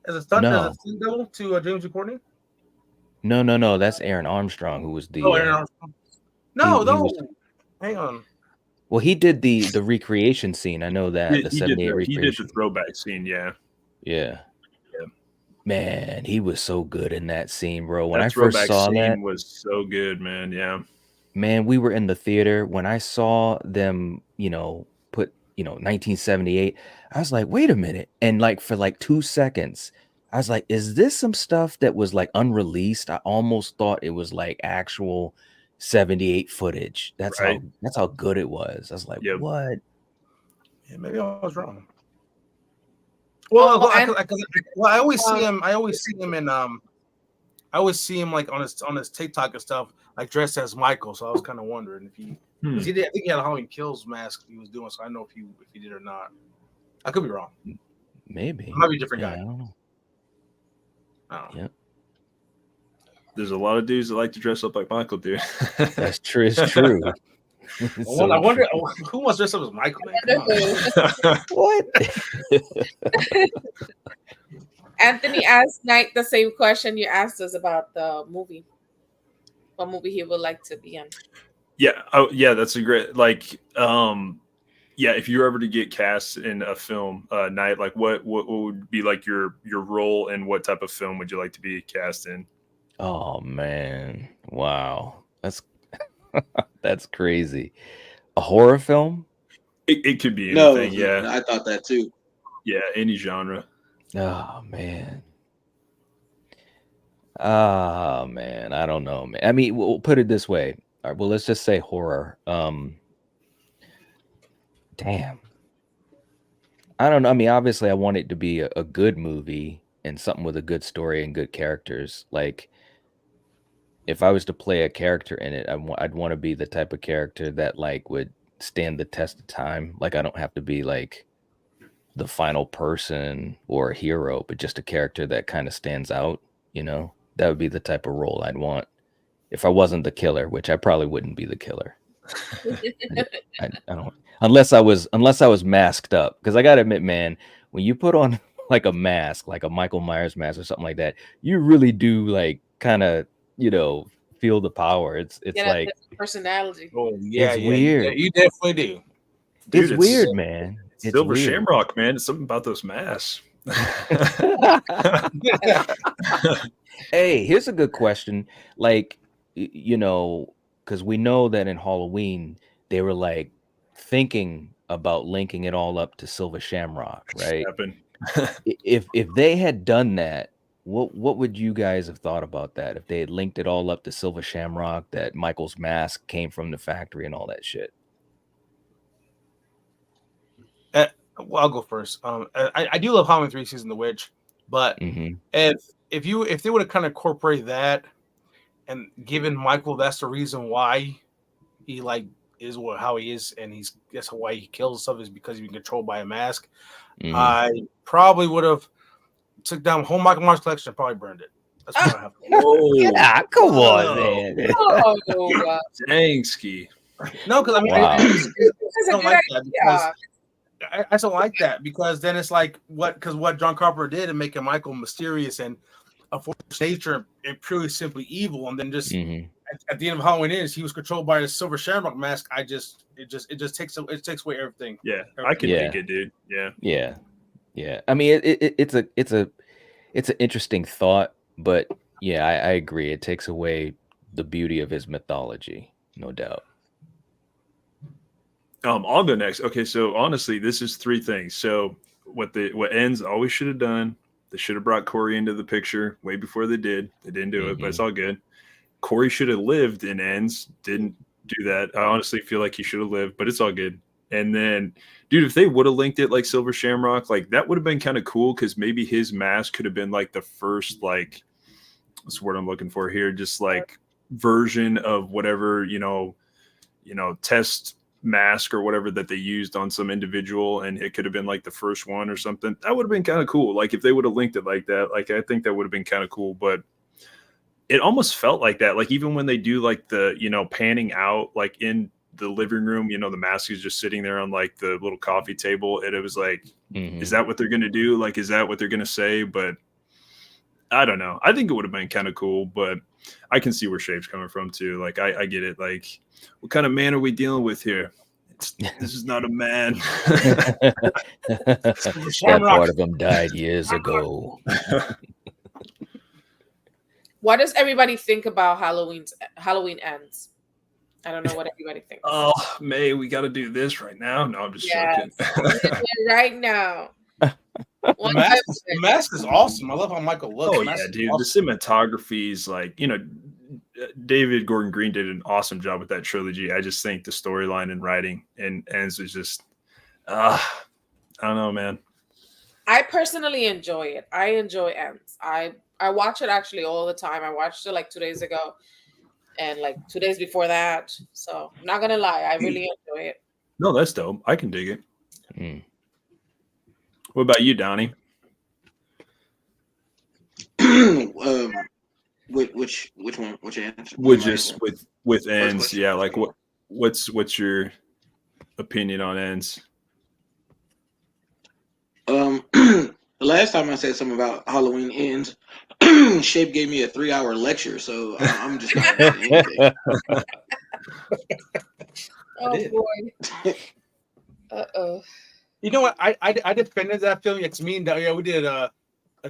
as a stunt No. double to James Courtney? No. That's Aaron Armstrong, who was the. Aaron Armstrong. No, he no. was- Hang on. Well, he did the recreation scene. I know that He the did 78 the recreation. throwback scene. Yeah. Yeah. Yeah. Man, he was so good in that scene, bro. When That I first throwback saw scene that, was so good, man. Yeah. man, we were in the theater. When I saw them, put 1978, I was like, wait a minute. And like for like 2 seconds, I was like, is this some stuff that was like unreleased? I almost thought it was like actual 78 footage. That's Right. how good it was. I was like, Yep. what? Yeah, maybe I was wrong. Well, I always see him. I always see him in I always see him like on his TikTok and stuff, like dressed as Michael. So I was kind of wondering if he, 'cause he did. I think he had a Halloween Kills mask he was doing. So I don't know if he did or not. I could be wrong. Maybe. It might be a different Yeah, I guy. don't know. I don't know. Yep. There's a lot of dudes that like to dress up like Michael, dude. That's true. It's true. It's so I wonder true. who wants to dress up as Michael. Man? Come on. What? Anthony asked Knight the same question you asked us about the movie. What movie he would like to be in? Yeah. Oh, yeah. That's a great, yeah. If you were ever to get cast in a film, Night, like what would be like your role and what type of film would you like to be cast in? Oh man. Wow. That's that's crazy. A horror film? It could be No, anything. Yeah. I thought that too. Yeah. Any genre. Oh man. Oh man, I don't know, man. I mean, we'll put it this way. All right, well, let's just say horror. Damn. I don't know. I mean, obviously, I want it to be a good movie and something with a good story and good characters. Like, if I was to play a character in it, I'd want to be the type of character that like would stand the test of time. Like, I don't have to be like the final person or a hero, but just a character that kind of stands out. You know, that would be the type of role I'd want. If I wasn't the killer, which I probably wouldn't be the killer. I don't, unless I was masked up, because I gotta admit, man, when you put on like a mask, like a Michael Myers mask or something like that, you really do like kind of, you know, feel the power. It's Yeah, like personality. Oh yeah, it's yeah, weird. you definitely do. It's Dude, weird, man. It's Silver weird. Shamrock, man. It's something about those masks. Hey, here's a good question. Like, you know, because we know that in Halloween they were like thinking about linking it all up to Silver Shamrock, right? Happen. If they had done that, what would you guys have thought about that? If they had linked it all up to Silver Shamrock, that Michael's mask came from the factory and all that shit. Well, I'll go first. I do love Halloween 3 Season of the Witch, but Mhm. if they would have kind of incorporated that and given Michael that's the reason why he like is how he is, and that's why he kills stuff is because he's controlled by a mask. Mhm. I probably would have took down the whole Michael Myers collection and probably burned it. That's what I have. Yeah, come on, Whoa. man. Oh, Dang, Ski. No, because I mean, Wow. I that's a don't good like that because idea. I don't like that because then it's like what John Carpenter did in making Michael mysterious and a force of nature and purely simply evil, and then just Mhm. at the end of Halloween he was controlled by a Silver Shamrock mask. It just takes away everything. Yeah, I can Yeah. dig it, dude. Yeah. Yeah. I mean, it's an interesting thought, but yeah, I agree. It takes away the beauty of his mythology, no doubt. I'll go next. Okay, so honestly, this is three things. So what ends always should have done, they should have brought Corey into the picture way before they did. They didn't do it, but it's all good. Corey should have lived in Ends, didn't do that. I honestly feel like he should have lived, but it's all good. And then, dude, if they would have linked it like Silver Shamrock, like that would have been kind of cool because maybe his mask could have been like the first, like, what's the word I'm looking for here? Just like version of whatever, test mask or whatever that they used on some individual, and it could have been like the first one or something. That would have been kind of cool. Like if they would have linked it like that, like I think that would have been kind of cool. But it almost felt like that. Like even when they do like the, panning out, like in the living room, the mask is just sitting there on like the little coffee table. And it was like, is that what they're going to do? Like, is that what they're going to say? But I don't know. I think it would have been kind of cool, but I can see where Shape's coming from too. Like, I get it. Like, what kind of man are we dealing with here? This is not a man. That part of him died years ago. What does everybody think about Halloween Ends? I don't know what everybody thinks. Oh, May, we got to do this right now. No, I'm just joking. Right now. The mask is awesome. I love how Michael looks. Oh yeah, dude. Awesome. The cinematography is like, David Gordon Green did an awesome job with that trilogy. I just think the storyline and writing and Ends was just, I don't know, man. I personally enjoy it. I enjoy Ends. I watch it actually all the time. I watched it like 2 days ago and like 2 days before that. So I'm not gonna lie, I really enjoy it. No, that's dope. I can dig it. What about you, Donnie? Which one? Which answer? With Ends, yeah. Like what's your opinion on Ends? The last time I said something about Halloween Ends, Shape gave me a 3-hour lecture, so I'm just not saying anything. Oh boy. Uh-oh. You know what? I defended that film. It's me and we did a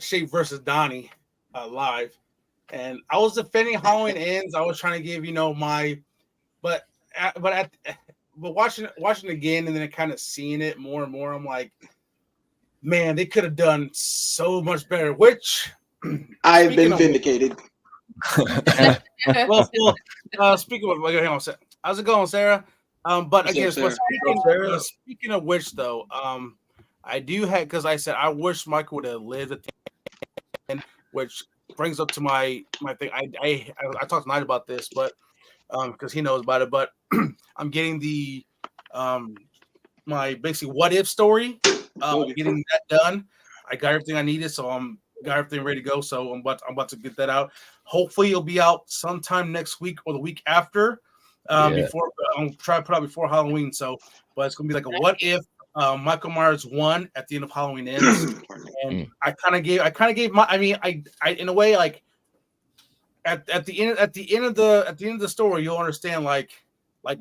Shape versus Donnie live, and I was defending Halloween Ends. I was trying to give but watching again and then kind of seeing it more and more, I'm like, man, they could have done so much better. Which I've been vindicated. Speaking of, hang on, how's it going, Sarah? But What's again, up, Sarah? speaking of which, though, I do have, because I said I wish Michael would have lived at the end, which brings up to my thing. I talked to Knight about this, but because he knows about it, but I'm getting the my basically what if story, getting that done. I got everything I needed, so got everything ready to go. So I'm about to get that out. Hopefully, it'll be out sometime next week or the week after. Before I'm trying to put out before Halloween. So, but it's gonna be like a what if Michael Myers won at the end of Halloween ends. And I kind of gave my. I mean, I in a way, like at the end of the story, you'll understand like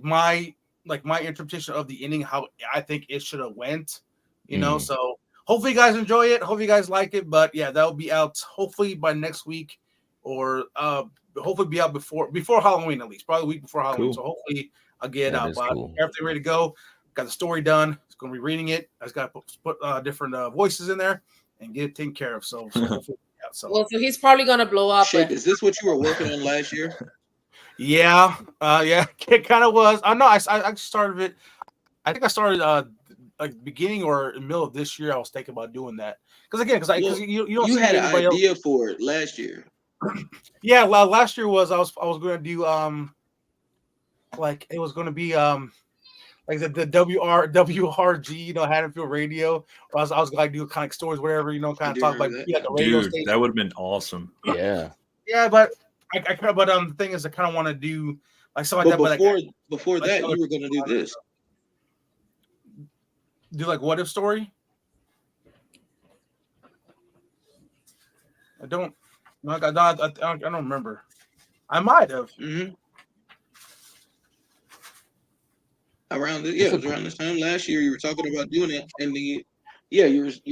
my interpretation of the ending, how I think it should have went. You know, so hopefully you guys enjoy it. Hopefully you guys like it. But yeah, that'll be out hopefully by next week, or hopefully be out before Halloween, at least probably the week before Halloween. Cool. So hopefully I'll get it out. But everything ready to go. Got the story done. It's going to be reading it. I just got to put different voices in there and get it taken care of. So hopefully, so he's probably going to blow up. Shape, is this what you were working on last year? Yeah, it kind of was. I know. I started it. I think I started like beginning or middle of this year. I was thinking about doing that because you had an idea for it last year. Yeah, last year was I was going to do like it was going to be like the WRG, Haddonfield Radio. Or I was going to do kind of stories, whatever, kind of talk like a radio station. That would have been awesome. Yeah, but the thing is, I kind of want to do like something like that. But before that, you were going to do this. Do like what if story? I don't remember. I might have. Around it was around this time last year. You were talking about doing it, and you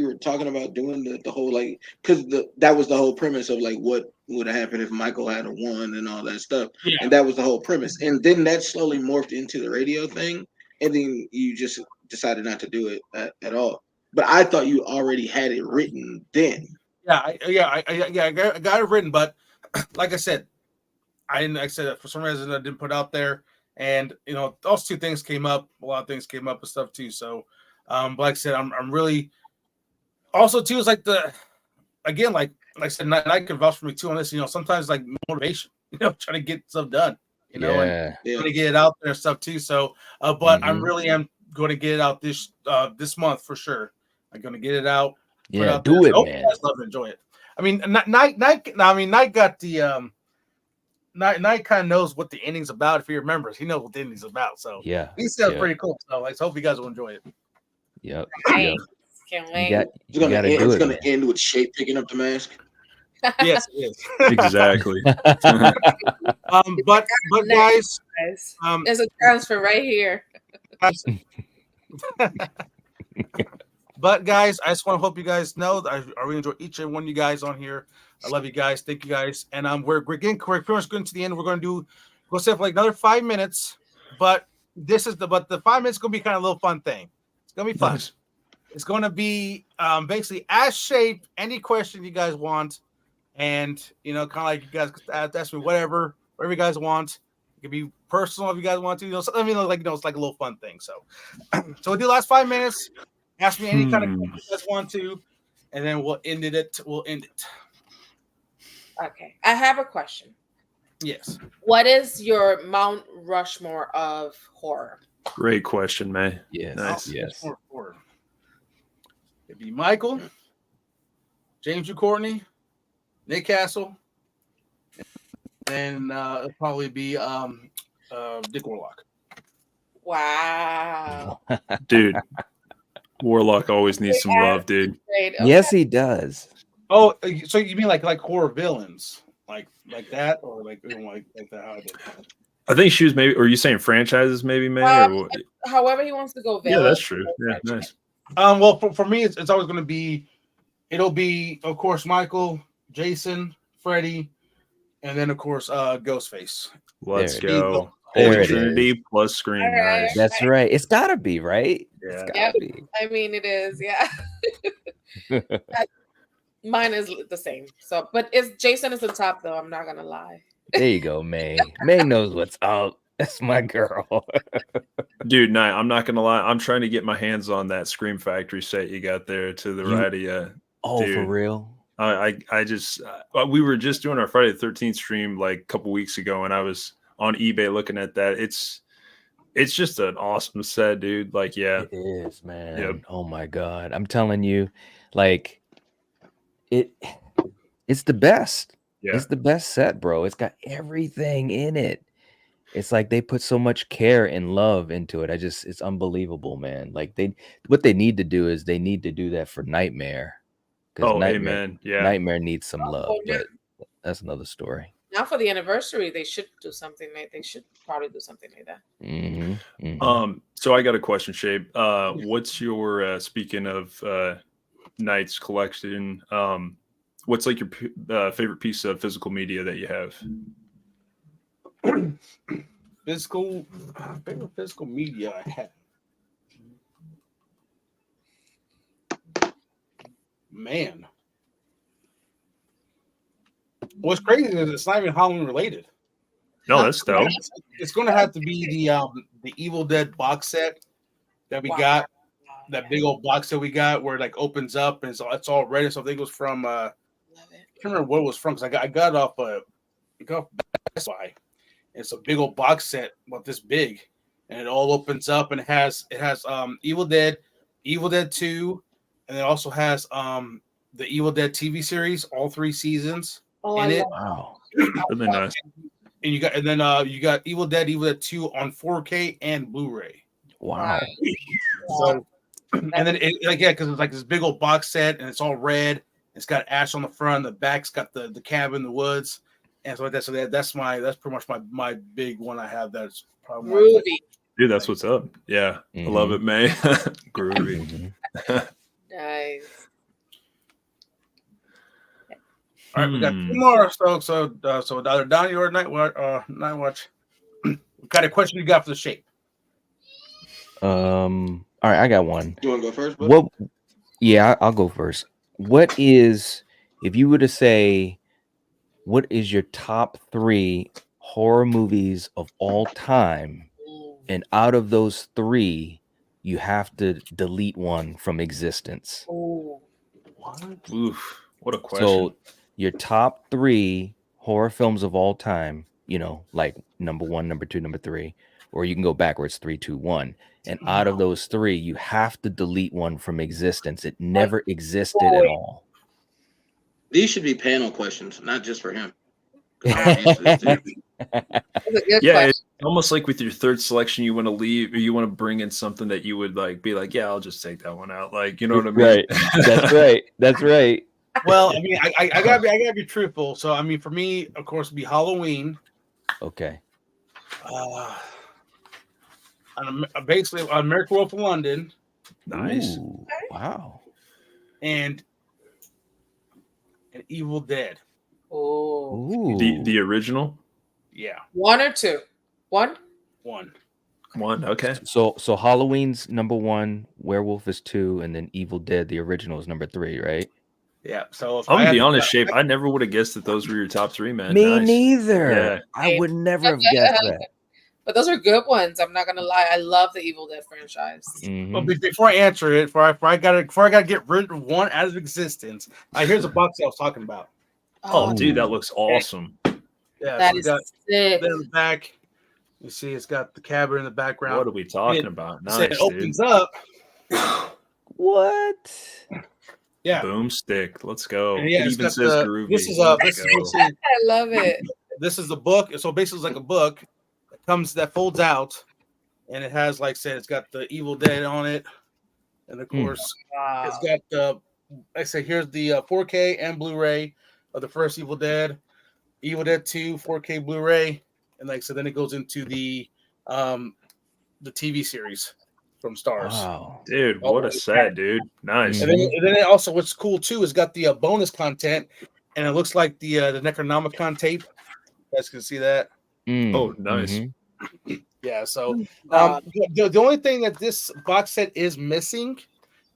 were talking about doing the whole like because that was the whole premise of like what would have happened if Michael had won and all that stuff, and that was the whole premise. And then that slowly morphed into the radio thing, and then you just decided not to do it at all. But I thought you already had it written then. I got it written, but like I said, for some reason I didn't put it out there, and those two things came up. A lot of things came up and stuff too. So, but like I said, I'm really also too is like like I said, Knight can vouch for me too on this. Sometimes like motivation, trying to get stuff done, and trying to get it out there and stuff too. So, but I really am going to get it out this month for sure. I'm going to get it out. Yeah, do it, man. I love to enjoy it. I mean, Knight got the Knight kind of knows what the ending's about. If he remembers, he knows what the ending's about. So yeah, he sounds pretty cool. So I hope you guys will enjoy it. Yep. Can't wait. It's going to end with Shape picking up the mask. Yes, it is. Exactly. But guys, there's a transfer right here. But guys, I just want to hope you guys know that I really enjoy each and one of you guys on here. I love you guys. Thank you guys. And we're pretty much going to the end. We'll stay for like another 5 minutes. But the 5 minutes is gonna be kind of a little fun thing. It's gonna be fun. Nice. It's gonna be basically ask Shape any question you guys want, and kind of like you guys ask me whatever you guys want. It could be personal if you guys want to. It's like a little fun thing. So we'll do the last 5 minutes. Ask me any kind of question you guys want to, and then we'll end it. Okay. I have a question. Yes. What is your Mount Rushmore of horror? Great question, May. Yes. Nice. Yes. It'd be Michael, James Courtney, Nick Castle, and it'll probably be Dick Warlock. Wow. Dude. Warlock always needs some love, dude. Okay. Yes, he does. Oh, so you mean like horror villains, like that, or like that? How I did. I think she was maybe. Or are you saying franchises, maybe, May? Or however he wants to go. Villain. Yeah, that's true. Yeah, nice. Well, for me, it's always going to be. It'll be, of course, Michael, Jason, Freddy, and then of course, Ghostface. Let's go. Holy Trinity plus Scream. Right. Nice. That's right. It's gotta be, right? Yeah. It's gotta be. I mean, it is. Yeah. Mine is the same. So, but it's Jason is the top though. I'm not gonna lie. There you go, May. May knows what's up. That's my girl. Dude, nah, I'm not gonna lie. I'm trying to get my hands on that Scream Factory set you got there to the right of you. Oh, for Dude. real? I just we were just doing our Friday the 13th stream like a couple weeks ago, and I was on eBay looking at that. It's just an awesome set, dude. Like, yeah, It is, man. Yep. Oh my god. I'm telling you, like it's the best. yeah. It's the best set, bro. It's got everything in it. It's like they put so much care and love into it. It's unbelievable, man. Like what they need to do is they need to do that for Nightmare. 'Cause Oh, amen. Yeah. Nightmare needs some love, yeah. but that's another story. Now for the anniversary, they should do something like they should probably do something like that. Mm-hmm, mm-hmm. So I got a question, Shape. What's your speaking of Knights collection? What's like your favorite piece of physical media that you have? Favorite physical media I have. Man, what's crazy is it's not even Halloween related. No, that's dope. It's going to have to be the Evil Dead box set that we Wow. got. That big old box that we got where it like opens up and it's all red and stuff. I think it was from Love it. I can't remember what it was from because I got it off Best Buy. It's a big old box set about this big, and it all opens up and it has Evil Dead 2, and it also has the Evil Dead TV series, all 3 seasons Oh, in I it. love Wow. Really nice. And you got Evil Dead 2 on 4K and Blu-ray. Wow. So, and then because it's like this big old box set and it's all red. It's got ash on the front, the back's got the cabin, the woods, and so like that. So that's pretty much my big one I have. That's probably Groovy. Dude, that's what's up. Yeah. I love it, May. Groovy. Mhm. Nice. All right, we got 2 more. So either Donnie or Night Watch. What kind of question you got for the Shape? All right, I got one. You want to go first? Bud? What? Yeah, I'll go first. What is, if you were to say, what is your top 3 horror movies of all time? And out of those 3, you have to delete one from existence. Ooh. Oof. What a question. So your top 3 horror films of all time, like number 1, number 2, number 3, or you can go backwards 3, 2, 1. And out of those 3, you have to delete one from existence. It never existed at all. These should be panel questions, not just for him. 'Cause I don't answer this too. That's a good Yeah, question. it's almost like with your third selection, you want to leave or you want to bring in something that you would like be like, yeah, I'll just take that one out. Like, you know what I mean? Right. That's right. That's right. Well, I mean, I gotta be truthful. So I mean, for me, of course, it'd be Halloween. Okay. Basically, American Wolf in London, Nice. Ooh, wow. and Evil Dead. Oh. Ooh. The original 1 or 2? 1? One. one. Okay. So Halloween's number 1, Werewolf is 2, and then Evil Dead, the original, is number 3, right? Yeah. So if I'm I gonna had be to- honest, Shape. I never would have guessed that those were your top 3, man. Me Nice. neither. Yeah. I would never have guessed that. But those are good ones. I'm not gonna lie. I love the Evil Dead franchise. Mhm. But before I answer it, before I gotta get rid of one out of existence, here's the box I was talking about. Oh, dude, that looks awesome. Yeah, That so is we got sick. there in the back. You see, it's got the cabin in the background. What are we talking It- about? So Nice, it dude. opens up. What? Yeah. Boomstick. Let's go. And yeah, it it's even got says the- groovy. This is Let's go. I love it. This is the book. So basically, it's like a book that folds out, and it has, like I said, it's got the Evil Dead on it, and of course, Wow. it's got the. I say here's the 4K and Blu-ray of the first Evil Dead 2, 4K Blu-ray, and like so, then it goes into the TV series from Stars. Wow. Dude, what a set, dude. Nice. And then it also, what's cool too, is got the bonus content, and it looks like the Necronomicon tape. You guys can see that. Mm, Oh, nice. mhm. Yeah. So God. the only thing that this box set is missing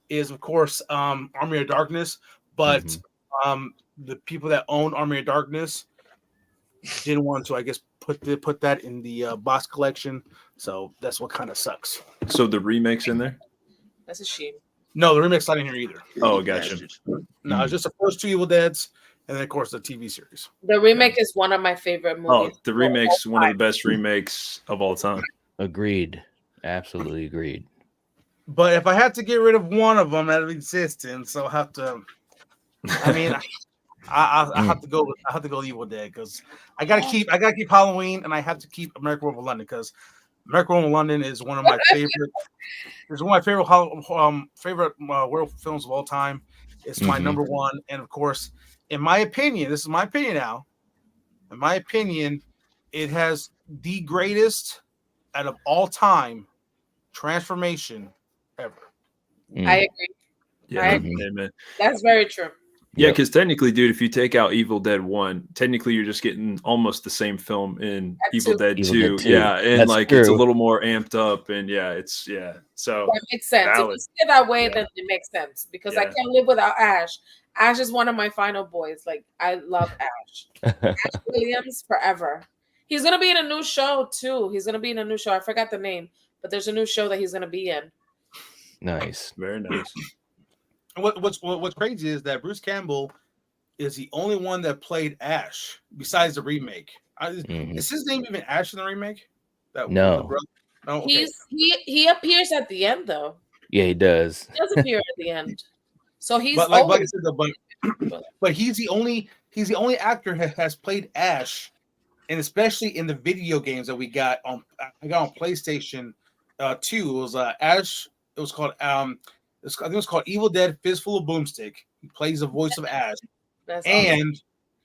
is, of course, Army of Darkness, but Mhm. the people that own Army of Darkness didn't want to, I guess, put that in the box collection. So that's what kind of sucks. So the remakes in there? That's a shame. No, the remake's not in here either. Oh, gotcha. No, it's just the first 2 Evil Deads, and then of course the TV series. The remake is one of my favorite movies. Oh, the remake's one of the best remakes of all time. Agreed. Absolutely agreed. But if I had to get rid of one of them out of existence, I'll have to. I mean, I have to go. I have to go Evil Dead because I gotta keep Halloween, and I have to keep American Werewolf in London because American Werewolf in London is one of my favorite. It's one of my favorite werewolf films of all time. It's my number one, and of course, in my opinion, this is my opinion now. In my opinion, it has the greatest out of all time transformation ever. I agree. Yeah, agree. man. That's very true. Yeah, because technically, dude, if you take out Evil Dead 1, technically you're just getting almost the same film in Evil Dead 2. Yeah, and That's like true. it's a little more amped up, and so That makes sense. valid. If you say it that way, then it makes sense because I Yeah. can't live without Ash. Ash is one of my final boys. Like I love Ash. Ash Williams forever. He's gonna be in a new show too. He's gonna be in a new show. I forgot the name, but there's a new show that he's gonna be in. Nice. Very nice. What's crazy is that Bruce Campbell is the only one that played Ash besides the remake. Is his name even Ash in the remake? No. No. Okay. He appears at the end though. Yeah, he does. He does appear at the end. So he's But like I always said, but he's the only actor that has played Ash, and especially in the video games that I got on PlayStation 2. It was Ash. It was called I think it was called Evil Dead Fistful of Boomstick. He plays the voice of Ash. That's awesome.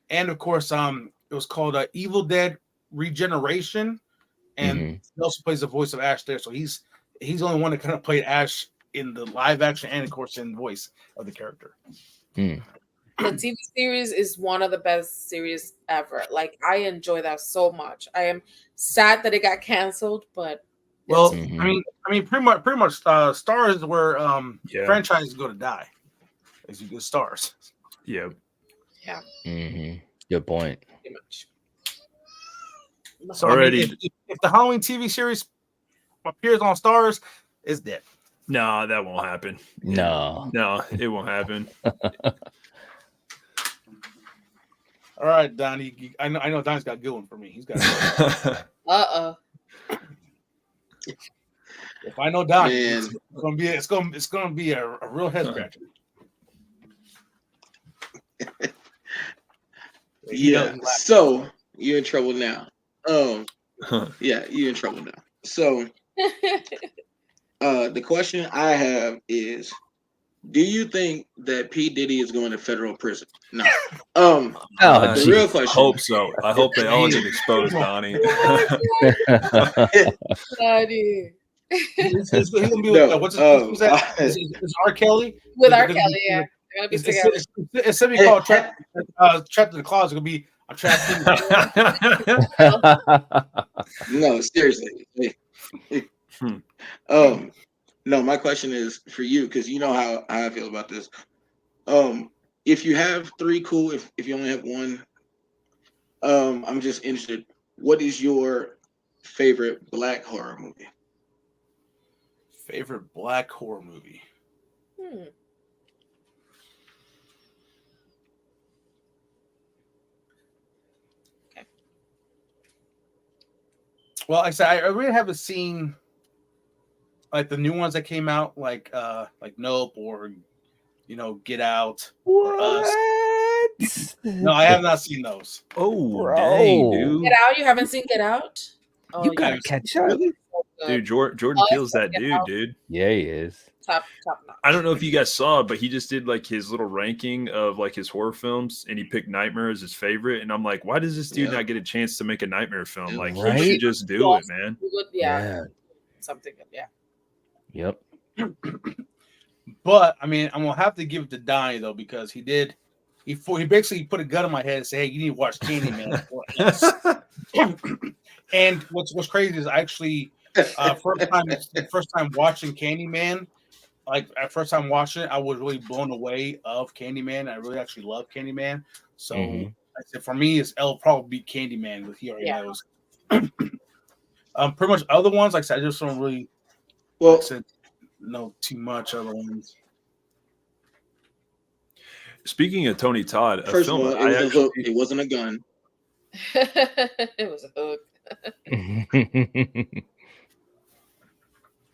And of course it was called Evil Dead Regeneration, and he also plays the voice of Ash there. So he's the only one that kind of played Ash in the live action and of course in the voice of the character. The TV series is one of the best series ever. Like I enjoy that so much. I am sad that it got canceled, but well, I mean, pretty much, Stars is where franchises go to die. As you get Stars. Yeah. Yeah. Good point. Pretty much. So already, if the Halloween TV series appears on Stars, it's dead. No, that won't happen. No, it won't happen. All right, Donnie. I know Donnie's got a good one for me. He's got. If I know Donnie, it's gonna be a real head scratcher. Yeah. So you're in trouble now. Yeah, you're in trouble now. So the question I have is, do you think that P. Diddy is going to federal prison? No. The real question. I hope so. I hope they all get exposed, Donnie. He's gonna be with, what's that? Is R. Kelly? With R. Kelly, yeah. They're gonna be together. It's something called Trapped in the Closet. It's gonna be I'm trapped in No, seriously. No, my question is for you, because you know how I feel about this. If you have three, cool. If you only have one, I'm just interested. What is your favorite black horror movie? Favorite black horror movie? Okay. Well, I said I really haven't seen like the new ones that came out, like Nope or Get Out or Us. No, I have not seen those. Oh, dang, dude. Get Out? You haven't seen Get Out? Oh, You gotta catch up. Dude, Jordan Peele's that dude. Yeah, he is. Top notch. I don't know if you guys saw it, but he just did like his little ranking of like his horror films, and he picked Nightmare as his favorite. And I'm like, why does this dude not get a chance to make a Nightmare film? Like, he should just do it, man. Yeah. Something. Yeah. Yep. But I mean, I'm gonna have to give it to Donnie though, because he basically put a gun in my head and said, "Hey, you need to watch Candyman." And what's crazy is I actually first time watching Candyman, like at first time watching it, I was really blown away of Candyman. I really actually love Candyman. So Mhm. I said for me, it'll probably be Candyman, but he already Yeah. knows. Pretty much other ones, like I said, I just don't really Well, like I said, know too much other ones. Speaking of Tony Todd, a first of film all, that it was I a hook. actually It wasn't a gun. It was a hook.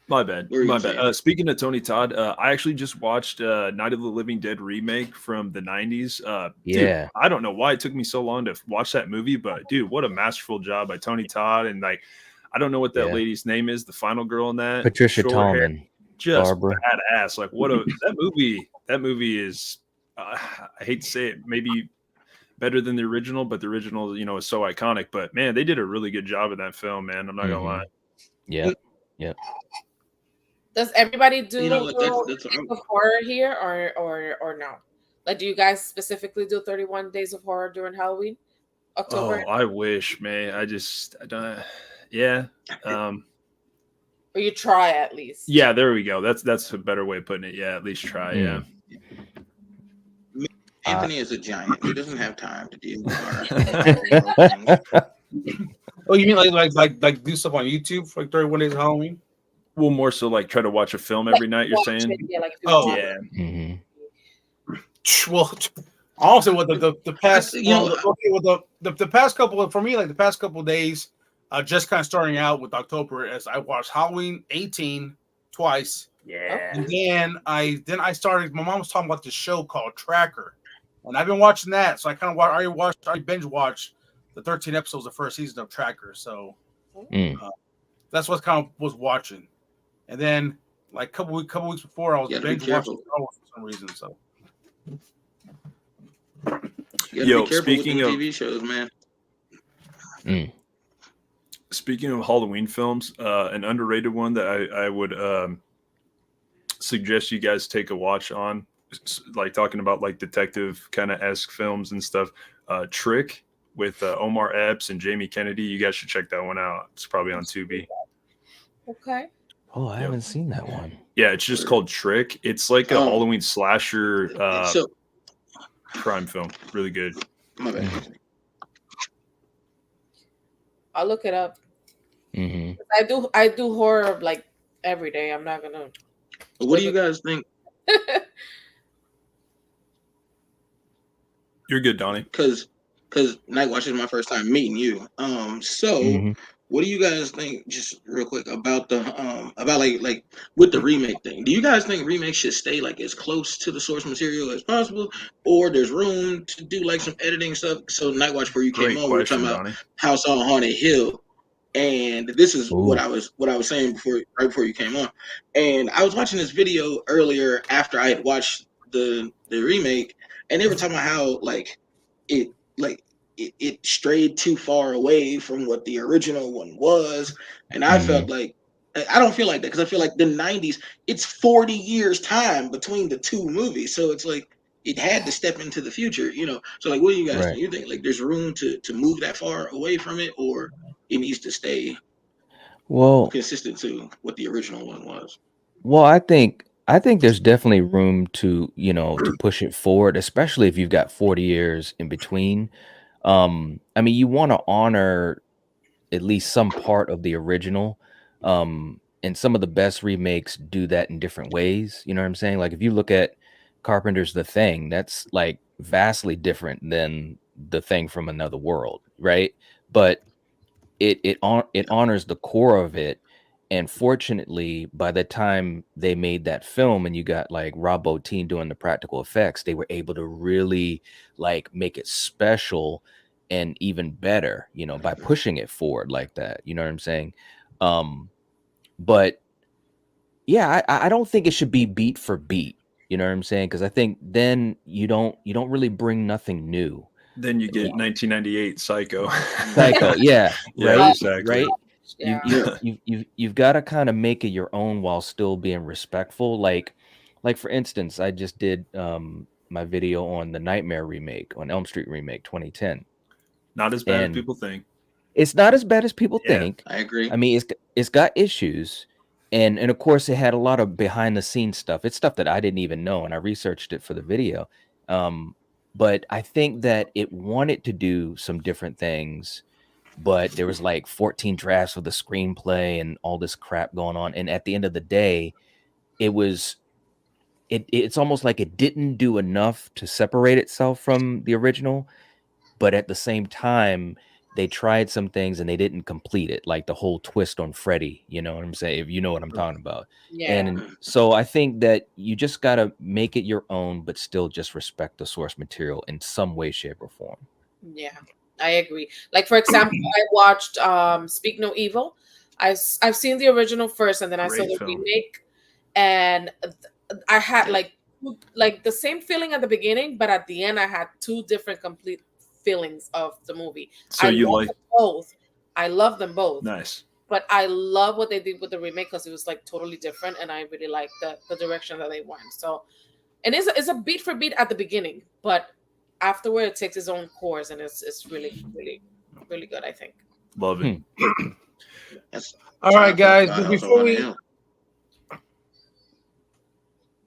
My bad. What were you My gonna bad. say? Speaking of Tony Todd, I actually just watched Night of the Living Dead remake from the 90s. Dude, Yeah. I don't know why it took me so long to watch that movie, but dude, what a masterful job by Tony Todd. And like, I don't know what that Yeah. lady's name is, the final girl in that. Patricia Short hair, Tallman. just Barbara. badass. Like, what a that movie is, I hate to say it, maybe better than the original, but the original, is so iconic. But man, they did a really good job in that film, man. I'm not gonna lie. Yeah. Yep. Does everybody do You know what? That's days of horror here, or no? Like, do you guys specifically do 31 Days of Horror during Halloween, October, Oh, I wish, man. I don't. Yeah. or you try at least? Yeah, there we go. That's a better way of putting it. Yeah, at least try. Yeah. Anthony is a giant. He doesn't have time to deal with our Oh, you mean like do stuff on YouTube for like 31 Days of Halloween? Well, more so like try to watch a film every night. You're Watch saying? it, yeah, like if you Oh, want. Yeah. Mhm. Well, honestly, with the past, You know, the past couple for me, like the past couple of days, just kind of starting out with October, as I watched Halloween 18 twice, Yeah. and then I started. My mom was talking about this show called Tracker, and I've been watching that. So I kind of already binge watched the 13 episodes of the first season of Tracker. So that's what kind of was watching, and then like couple weeks before, I was You gotta be binge watching careful. Star Wars for some reason. So. You gotta Yo, be careful speaking with of- the TV shows, man. Speaking of Halloween films, an underrated one that I would suggest you guys take a watch on, like talking about like detective kind of esque films and stuff. Trick with Omar Epps and Jamie Kennedy. You guys should check that one out. It's probably on Tubi. Okay. Oh, I haven't seen that one. Yeah, it's just called Trick. It's like a Oh. Halloween slasher So crime film. Really good. my bad. I'll look it up. Hmm. I do horror like every day. I'm not gonna. What do you guys think? You're good, Donnie. Because Night Watch is my first time meeting you. So Mhm. what do you guys think? Just real quick about the about like with the remake thing. Do you guys think remakes should stay like as close to the source material as possible, or there's room to do like some editing stuff? So Night Watch, before you Great came on, we were question, talking about Donnie. House on Haunted Hill. And this is Ooh. what I was saying right before you came on. And I was watching this video earlier after I had watched the remake, and they were talking about how it strayed too far away from what the original one was. And I felt like I don't feel like that, because I feel like the 90s, it's 40 years time between the two movies. So it's like it had to step into the future, So like, what do you guys Right. think? You think like there's room to move that far away from it, or it needs to stay Well, consistent to what the original one was? Well, I think there's definitely room to, to push it forward, especially if you've got 40 years in between. I mean, you want to honor at least some part of the original. And some of the best remakes do that in different ways. You know what I'm saying? Like if you look at Carpenter's The Thing, that's like vastly different than The Thing from Another World, right? But it honors the core of it. And fortunately, by the time they made that film and you got like Rob Bottin doing the practical effects, they were able to really like make it special and even better, by pushing it forward like that. You know what I'm saying? But yeah, I don't think it should be beat for beat. You know what I'm saying? Because I think then you don't really bring nothing new. Then you get 1998 Psycho. Psycho, yeah, Yeah, right, exactly. right. Yeah. You've got to kind of make it your own while still being respectful. Like for instance, I just did my video on the Nightmare remake, on Elm Street remake 2010. Not as bad And as people think. It's not as bad as people Yeah. think. I agree. I mean, it's got issues, and of course it had a lot of behind the scenes stuff. It's stuff that I didn't even know, and I researched it for the video. But I think that it wanted to do some different things, but there was like 14 drafts of the screenplay and all this crap going on, and at the end of the day, it's almost like it didn't do enough to separate itself from the original, but at the same time they tried some things and they didn't complete it, like the whole twist on Freddy, you know what I'm saying, if you know what I'm talking about. Yeah. And so I think that you just got to make it your own, but still just respect the source material in some way, shape, or form. Yeah, I agree. Like, for example, I watched Speak No Evil. I've seen the original first, and then I saw Great the film. remake, and I had like the same feeling at the beginning, but at the end I had two different complete feelings of the movie. So I you love like them both. I love them both. nice. But I love what they did with the remake because it was like totally different, and I really like the direction that they went. So, and it's a beat for beat at the beginning, but afterward it takes its own course, and it's really, really, really good, I think. Love it. That's All right, guys. God, But before we, him.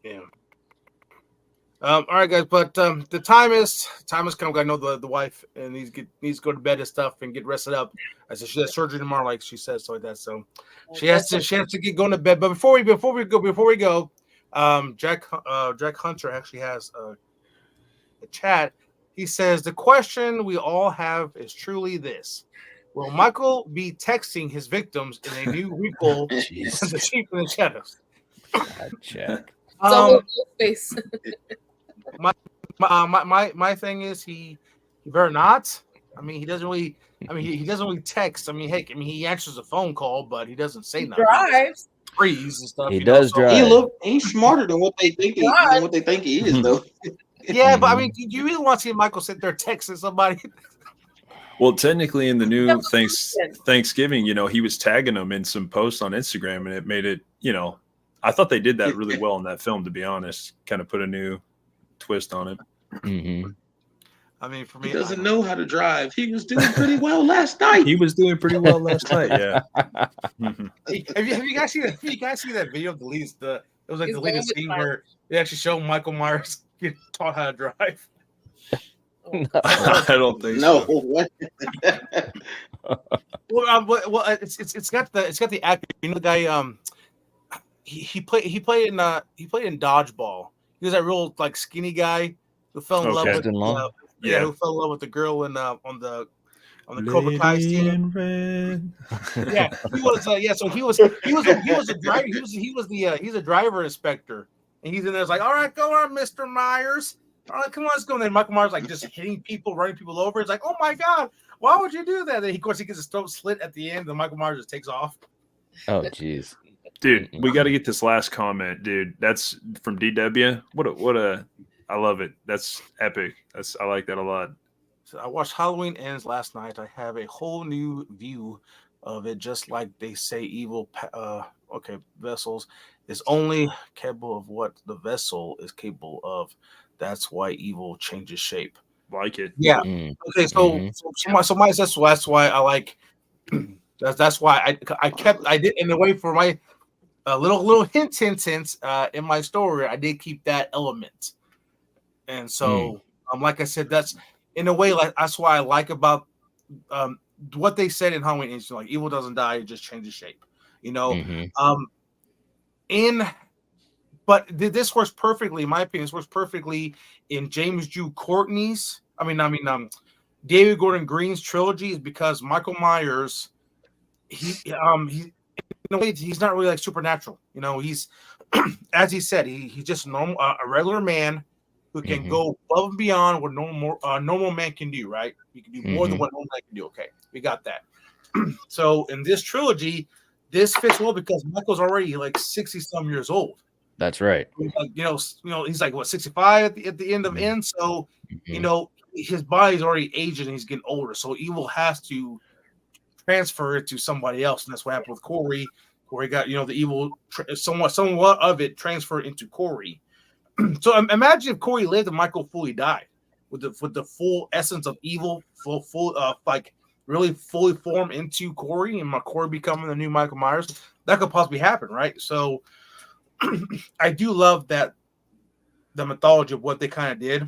yeah. All right, guys. But the time has come. I know the wife and needs to go to bed and stuff and get rested up. I said she has surgery tomorrow, like she said, so like that. So she has to get going to bed. But before we go, Jack Hunter actually has a chat. He says the question we all have is truly this: will Michael be texting his victims in a new requel, The Sheep in the Shadows? God, Jack. So face. My thing is he better not. I mean, he doesn't really text. I mean, heck, he answers a phone call, but he doesn't say nothing. Drives. Freeze and stuff. He does drive. He's smarter than what they think he is, though. Yeah, but I mean, do you really want to see Michael sit there texting somebody? Well, technically, in the new Thanksgiving, he was tagging them in some posts on Instagram, and it made it, I thought they did that really well in that film, to be honest. Kind of put a new twist on it. Mm-hmm. I mean, for me, He doesn't know how to drive. He was doing pretty well last night. He was doing pretty well last night. Yeah. Have you guys seen that video of the least? It was like He's the latest scene where they actually show Michael Myers get taught how to drive. I don't think No, so. what? Well, it's got the actor. You know the guy. He played in Dodgeball. He was that real like skinny guy who fell in love with who fell in love with the girl in on the Cobra Kai scene. Yeah, he was. So he was a driver. He's a driver inspector, and he's in there. It's like, all right, go on, Mr. Myers. All right, come on, let's go. And then Michael Myers like just hitting people, running people over. It's like, oh my god, why would you do that? Then of course he gets his throat slit at the end, and Michael Myers just takes off. Oh, jeez. Dude, we got to get this last comment, dude. That's from DW. What a I love it. That's epic. I like that a lot. So I watched Halloween Ends last night. I have a whole new view of it, just like they say evil vessels is only capable of what the vessel is capable of. That's why evil changes shape. Like it. Yeah. Mm. Okay, that's why I like that's why I did in a way for my little hint in my story. I did keep that element, and so like I said, that's in a way like that's why I like about what they said in Halloween Ends, like evil doesn't die, it just changes shape, But this works perfectly, in my opinion. This works perfectly in James Jude Courtney's. David Gordon Green's trilogy, is because Michael Myers, he in a way he's not really like supernatural. He's as he said, he's just normal, a regular man who can go above and beyond what normal man can do. Right? He can do more than what normal man can do. Okay, we got that. So in this trilogy, this fits well because Michael's already like 60-some years old. That's right. He's like what 65 at the end of End. So his body's already aging and he's getting older. So evil has to transfer it to somebody else, and that's what happened with Corey. Corey got the evil somewhat of it transferred into Corey. So imagine if Corey lived and Michael fully died with the full essence of evil, full like really fully form into Corey and Corey becoming the new Michael Myers, that could possibly happen, right? So I do love that the mythology of what they kind of did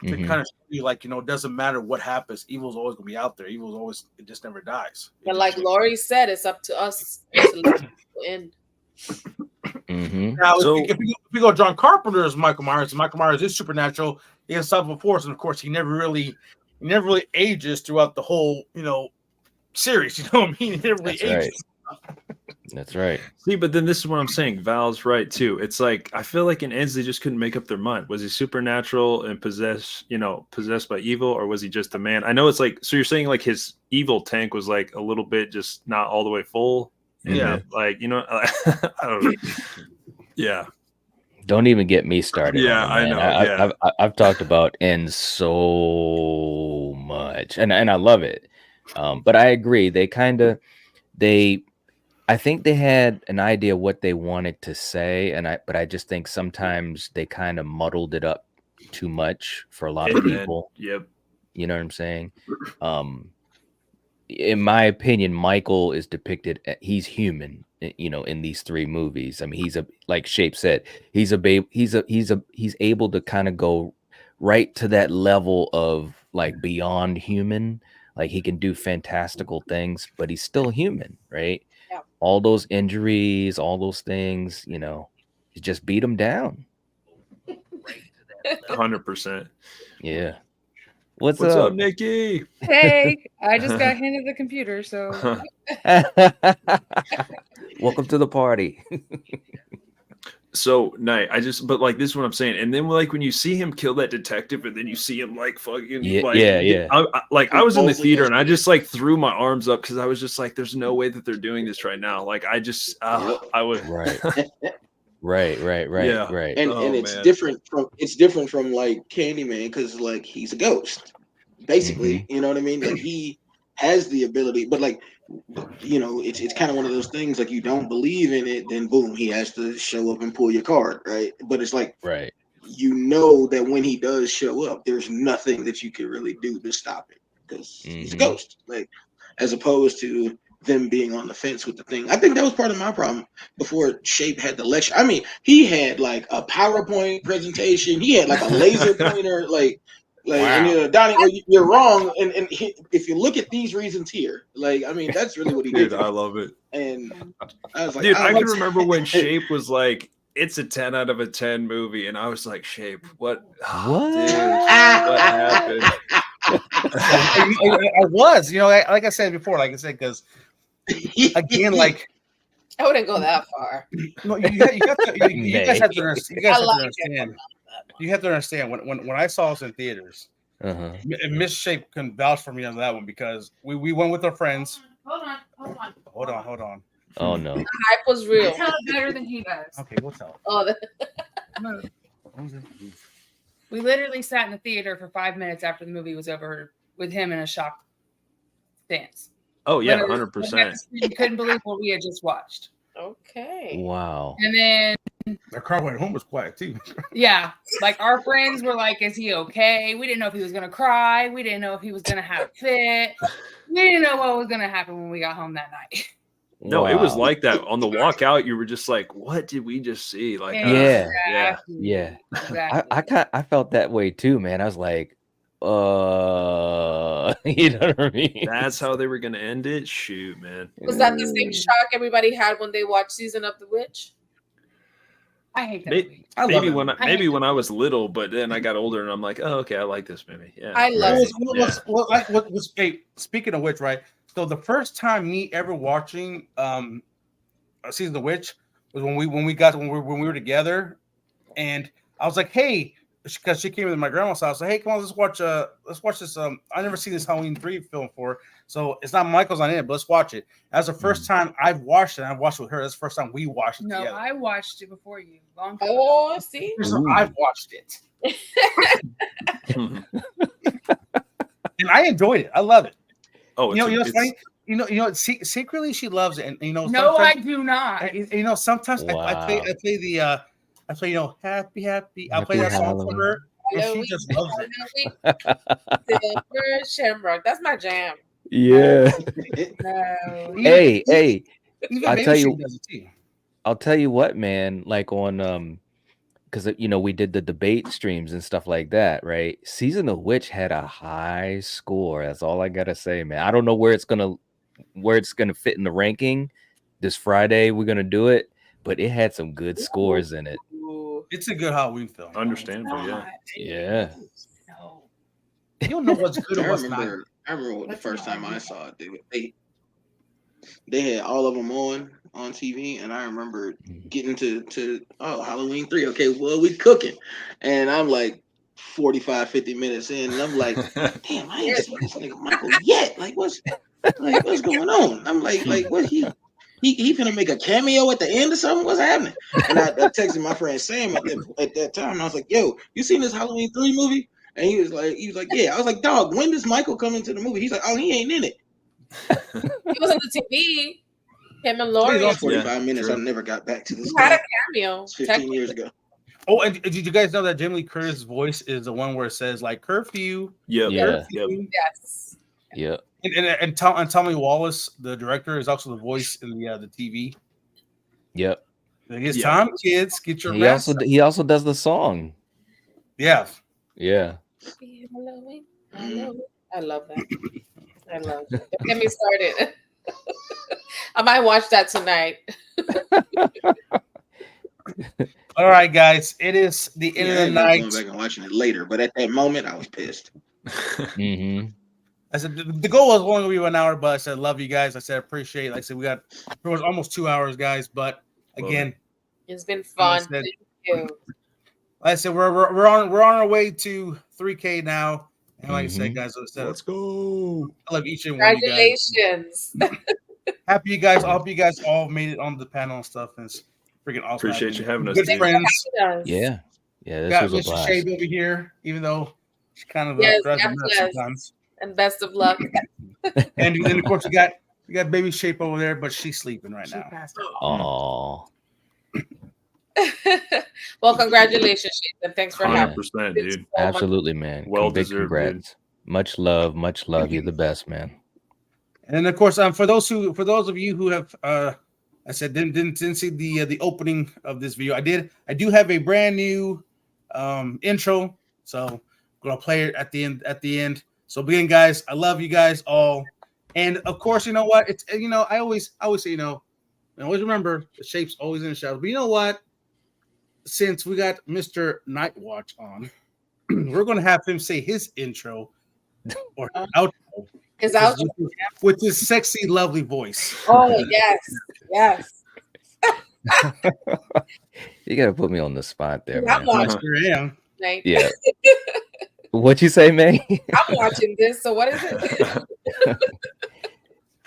to kind of show you, like, it doesn't matter what happens, evil's always gonna be out there. Evil's always, it just never dies. But like Laurie said, it's up to us to let it end. Now, if we go John Carpenter's Michael Myers, Michael Myers is supernatural. He has unstoppable force, and of course, he never really ages throughout the whole, series. You know what I mean? He never really ages. That's right. See, but then this is what I'm saying. Val's right too. It's like I feel like in ends they just couldn't make up their mind. Was he supernatural and possessed by evil, or was he just a man? I know it's like, so you're saying like his evil tank was like a little bit just not all the way full. And then, like, I don't know. Yeah. Don't even get me started. Yeah, I know. I've talked about ends so much, and I love it. But I agree. I think they had an idea what they wanted to say, but I just think sometimes they kind of muddled it up too much for a lot of people. Yep. You know what I'm saying? In my opinion, Michael is depicted. He's human, in these three movies. I mean, like Shape said, he's able to kind of go right to that level of like beyond human. Like he can do fantastical things, but he's still human, right? Yeah. All those injuries, all those things, you just beat him down. 100%. Yeah. What's up, up, Nikki? Hey, I just got handed the computer, so welcome to the party. So night, but like this is what I'm saying, and then like when you see him kill that detective, and then you see him like fucking I was in the theater and I just like threw my arms up because I was just like, there's no way that they're doing this right now. Like I was right. Right. And it's different from like Candyman, because like he's a ghost, basically. You know what I mean? Like he has the ability, but like, it's kind of one of those things, like you don't believe in it, then boom, he has to show up and pull your card, right? But it's like, right, that when he does show up, there's nothing that you can really do to stop it, because he's a ghost. Like, as opposed to them being on the fence with the thing. I think that was part of my problem before Shape had the lecture. I mean, he had like a PowerPoint presentation. He had like a laser pointer, wow. And Donnie, you're wrong. And if you look at these reasons here, like, I mean, that's really what he did. Dude, I love it. And I was like, dude, I can remember when Shape was like, it's a 10 out of a 10 movie. And I was like, Shape, what? What? Dude, what happened? I was, like I said before, because again, like, I wouldn't go that far. No, you guys have to understand. You have to understand when I saw this in theaters, and Miss Shape can vouch for me on that one, because we went with our friends. Hold on. Oh no, the hype was real. I tell it better than he does. Okay, we'll tell. We literally sat in the theater for 5 minutes after the movie was over with him in a shock stance. Oh yeah, 100%. You couldn't believe what we had just watched. Okay. Wow. And then the car went home was quiet too. Yeah, like our friends were like, "Is he okay?" We didn't know if he was gonna cry. We didn't know if he was gonna have a fit. We didn't know what was gonna happen when we got home that night. No, it was like that. On the walk out, you were just like, "What did we just see?" Like, yeah. Exactly. I felt that way too, man. I was like, you know what I mean? That's how they were gonna end it. Shoot, man. Was that the same shock everybody had when they watched Season of the Witch? I hate that movie. Maybe when I was little, but then I got older and I'm like, oh, okay, I like this movie. Yeah, I love it. Hey, speaking of which, right? So the first time me ever watching Season of the Witch was when we were together, and I was like, hey, because she came into my grandma's house. Like, hey, come on, let's watch this. I never seen this Halloween 3 film before, so it's not Michael's on it, but let's watch it. That's the first time I've watched it. I watched it with her. That's the first time we watched it together. I watched it before you. Long time. Oh, see, I've watched it, and I enjoyed it. I love it. Oh, it's funny. Secretly she loves it, and No, I do not. Sometimes Wow. I play happy. I'll play that song for her, and she just loves it. Silver Shamrock. That's my jam. Yeah. No. Hey, hey. Even I'll Baby tell Sheep you- does it too. I'll tell you what, man. Like on because we did the debate streams and stuff like that, right? Season of Witch had a high score. That's all I gotta say, man. I don't know where it's gonna fit in the ranking. This Friday we're gonna do it, but it had some good scores in it. Ooh. It's a good Halloween film. Understandable, yeah. Yeah. No. You don't know what's good I and what's not. remember the first time I saw it, dude. They had all of them on TV, and I remember getting to Halloween 3. Okay, well, we cooking, and I'm like 45, 50 minutes in, and I'm like, damn, I ain't seen this nigga Michael yet. Like, what's going on? I'm like what he finna make a cameo at the end or something? What's happening? And I texted my friend Sam at that time, and I was like, yo, you seen this Halloween 3 movie? And he was like, yeah. I was like, dog, when does Michael come into the movie? He's like, oh, he ain't in it. He was on the TV. Him and He's Lori. on 45 minutes. true. I never got back to this. He had a Guy. cameo. It's 15 years ago. Oh, and did you guys know that Jamie Lee Curtis' voice is the one where it says like curfew? Yep. Yeah. Yep. Yes. Yeah. And Tommy Wallace, the director, is also the voice in the TV. Yep. Like, it's Yeah. time, kids, get your He masks. he also does the song. Yeah. Yeah. I love that. I love that. Don't get me started. I might watch that tonight. All right, guys. It is the end Yeah, of I the ended up night. going back and watching it later, but at that moment, I was pissed. Mm-hmm. I said the goal was only going to be 1 hour, but I said love you guys. I said appreciate. Like I said, we got pretty much almost 2 hours, guys. But again, It's been fun. said- Thank you. like I said, we're on our way to 3K now. And like I said, guys, I said, Let's go. I love each and one of you guys. Congratulations. Happy you guys. I hope you guys all made it on the panel and stuff. And it's freaking awesome. Appreciate you having us, Good dude. friends. Yeah. Yeah. This Got was a Mr. blast. Shade over here, even though she kind of Yes, drives me God nuts bless. sometimes. And best of luck. And then of course we got Baby Shape over there, but she's sleeping right now. Oh. Well, congratulations, Shape, thanks for having 100%, me. dude. Absolutely, man. Well Big deserved, congrats. Much love. Much love. You're the best, man. And then of course, for those of you who have I said didn't see the opening of this video, I do have a brand new intro, so I'm gonna play it at the end. So begin, guys. I love you guys all, and of course, you know what? It's I always say always remember the Shape's always in the shadows. But you know what? Since we got Mr. Nightwatch on, we're gonna have him say his intro or outro. His out. With his sexy, lovely voice. Oh yes, yes. You gotta put me on the spot there, I'm man. I watching. sure am. Like, Yeah. What you say, May? I'm watching this. So what is it?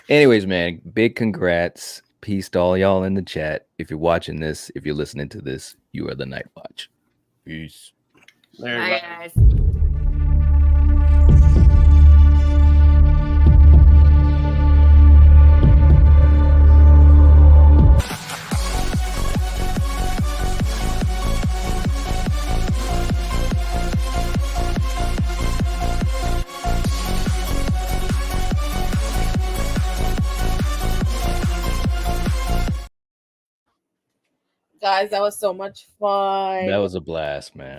Anyways, man, big congrats. Peace to all y'all in the chat. If you're watching this, if you're listening to this, you are the Night Watch. Peace. There you Bye, go. guys. Guys, that was so much fun. That was a blast, man.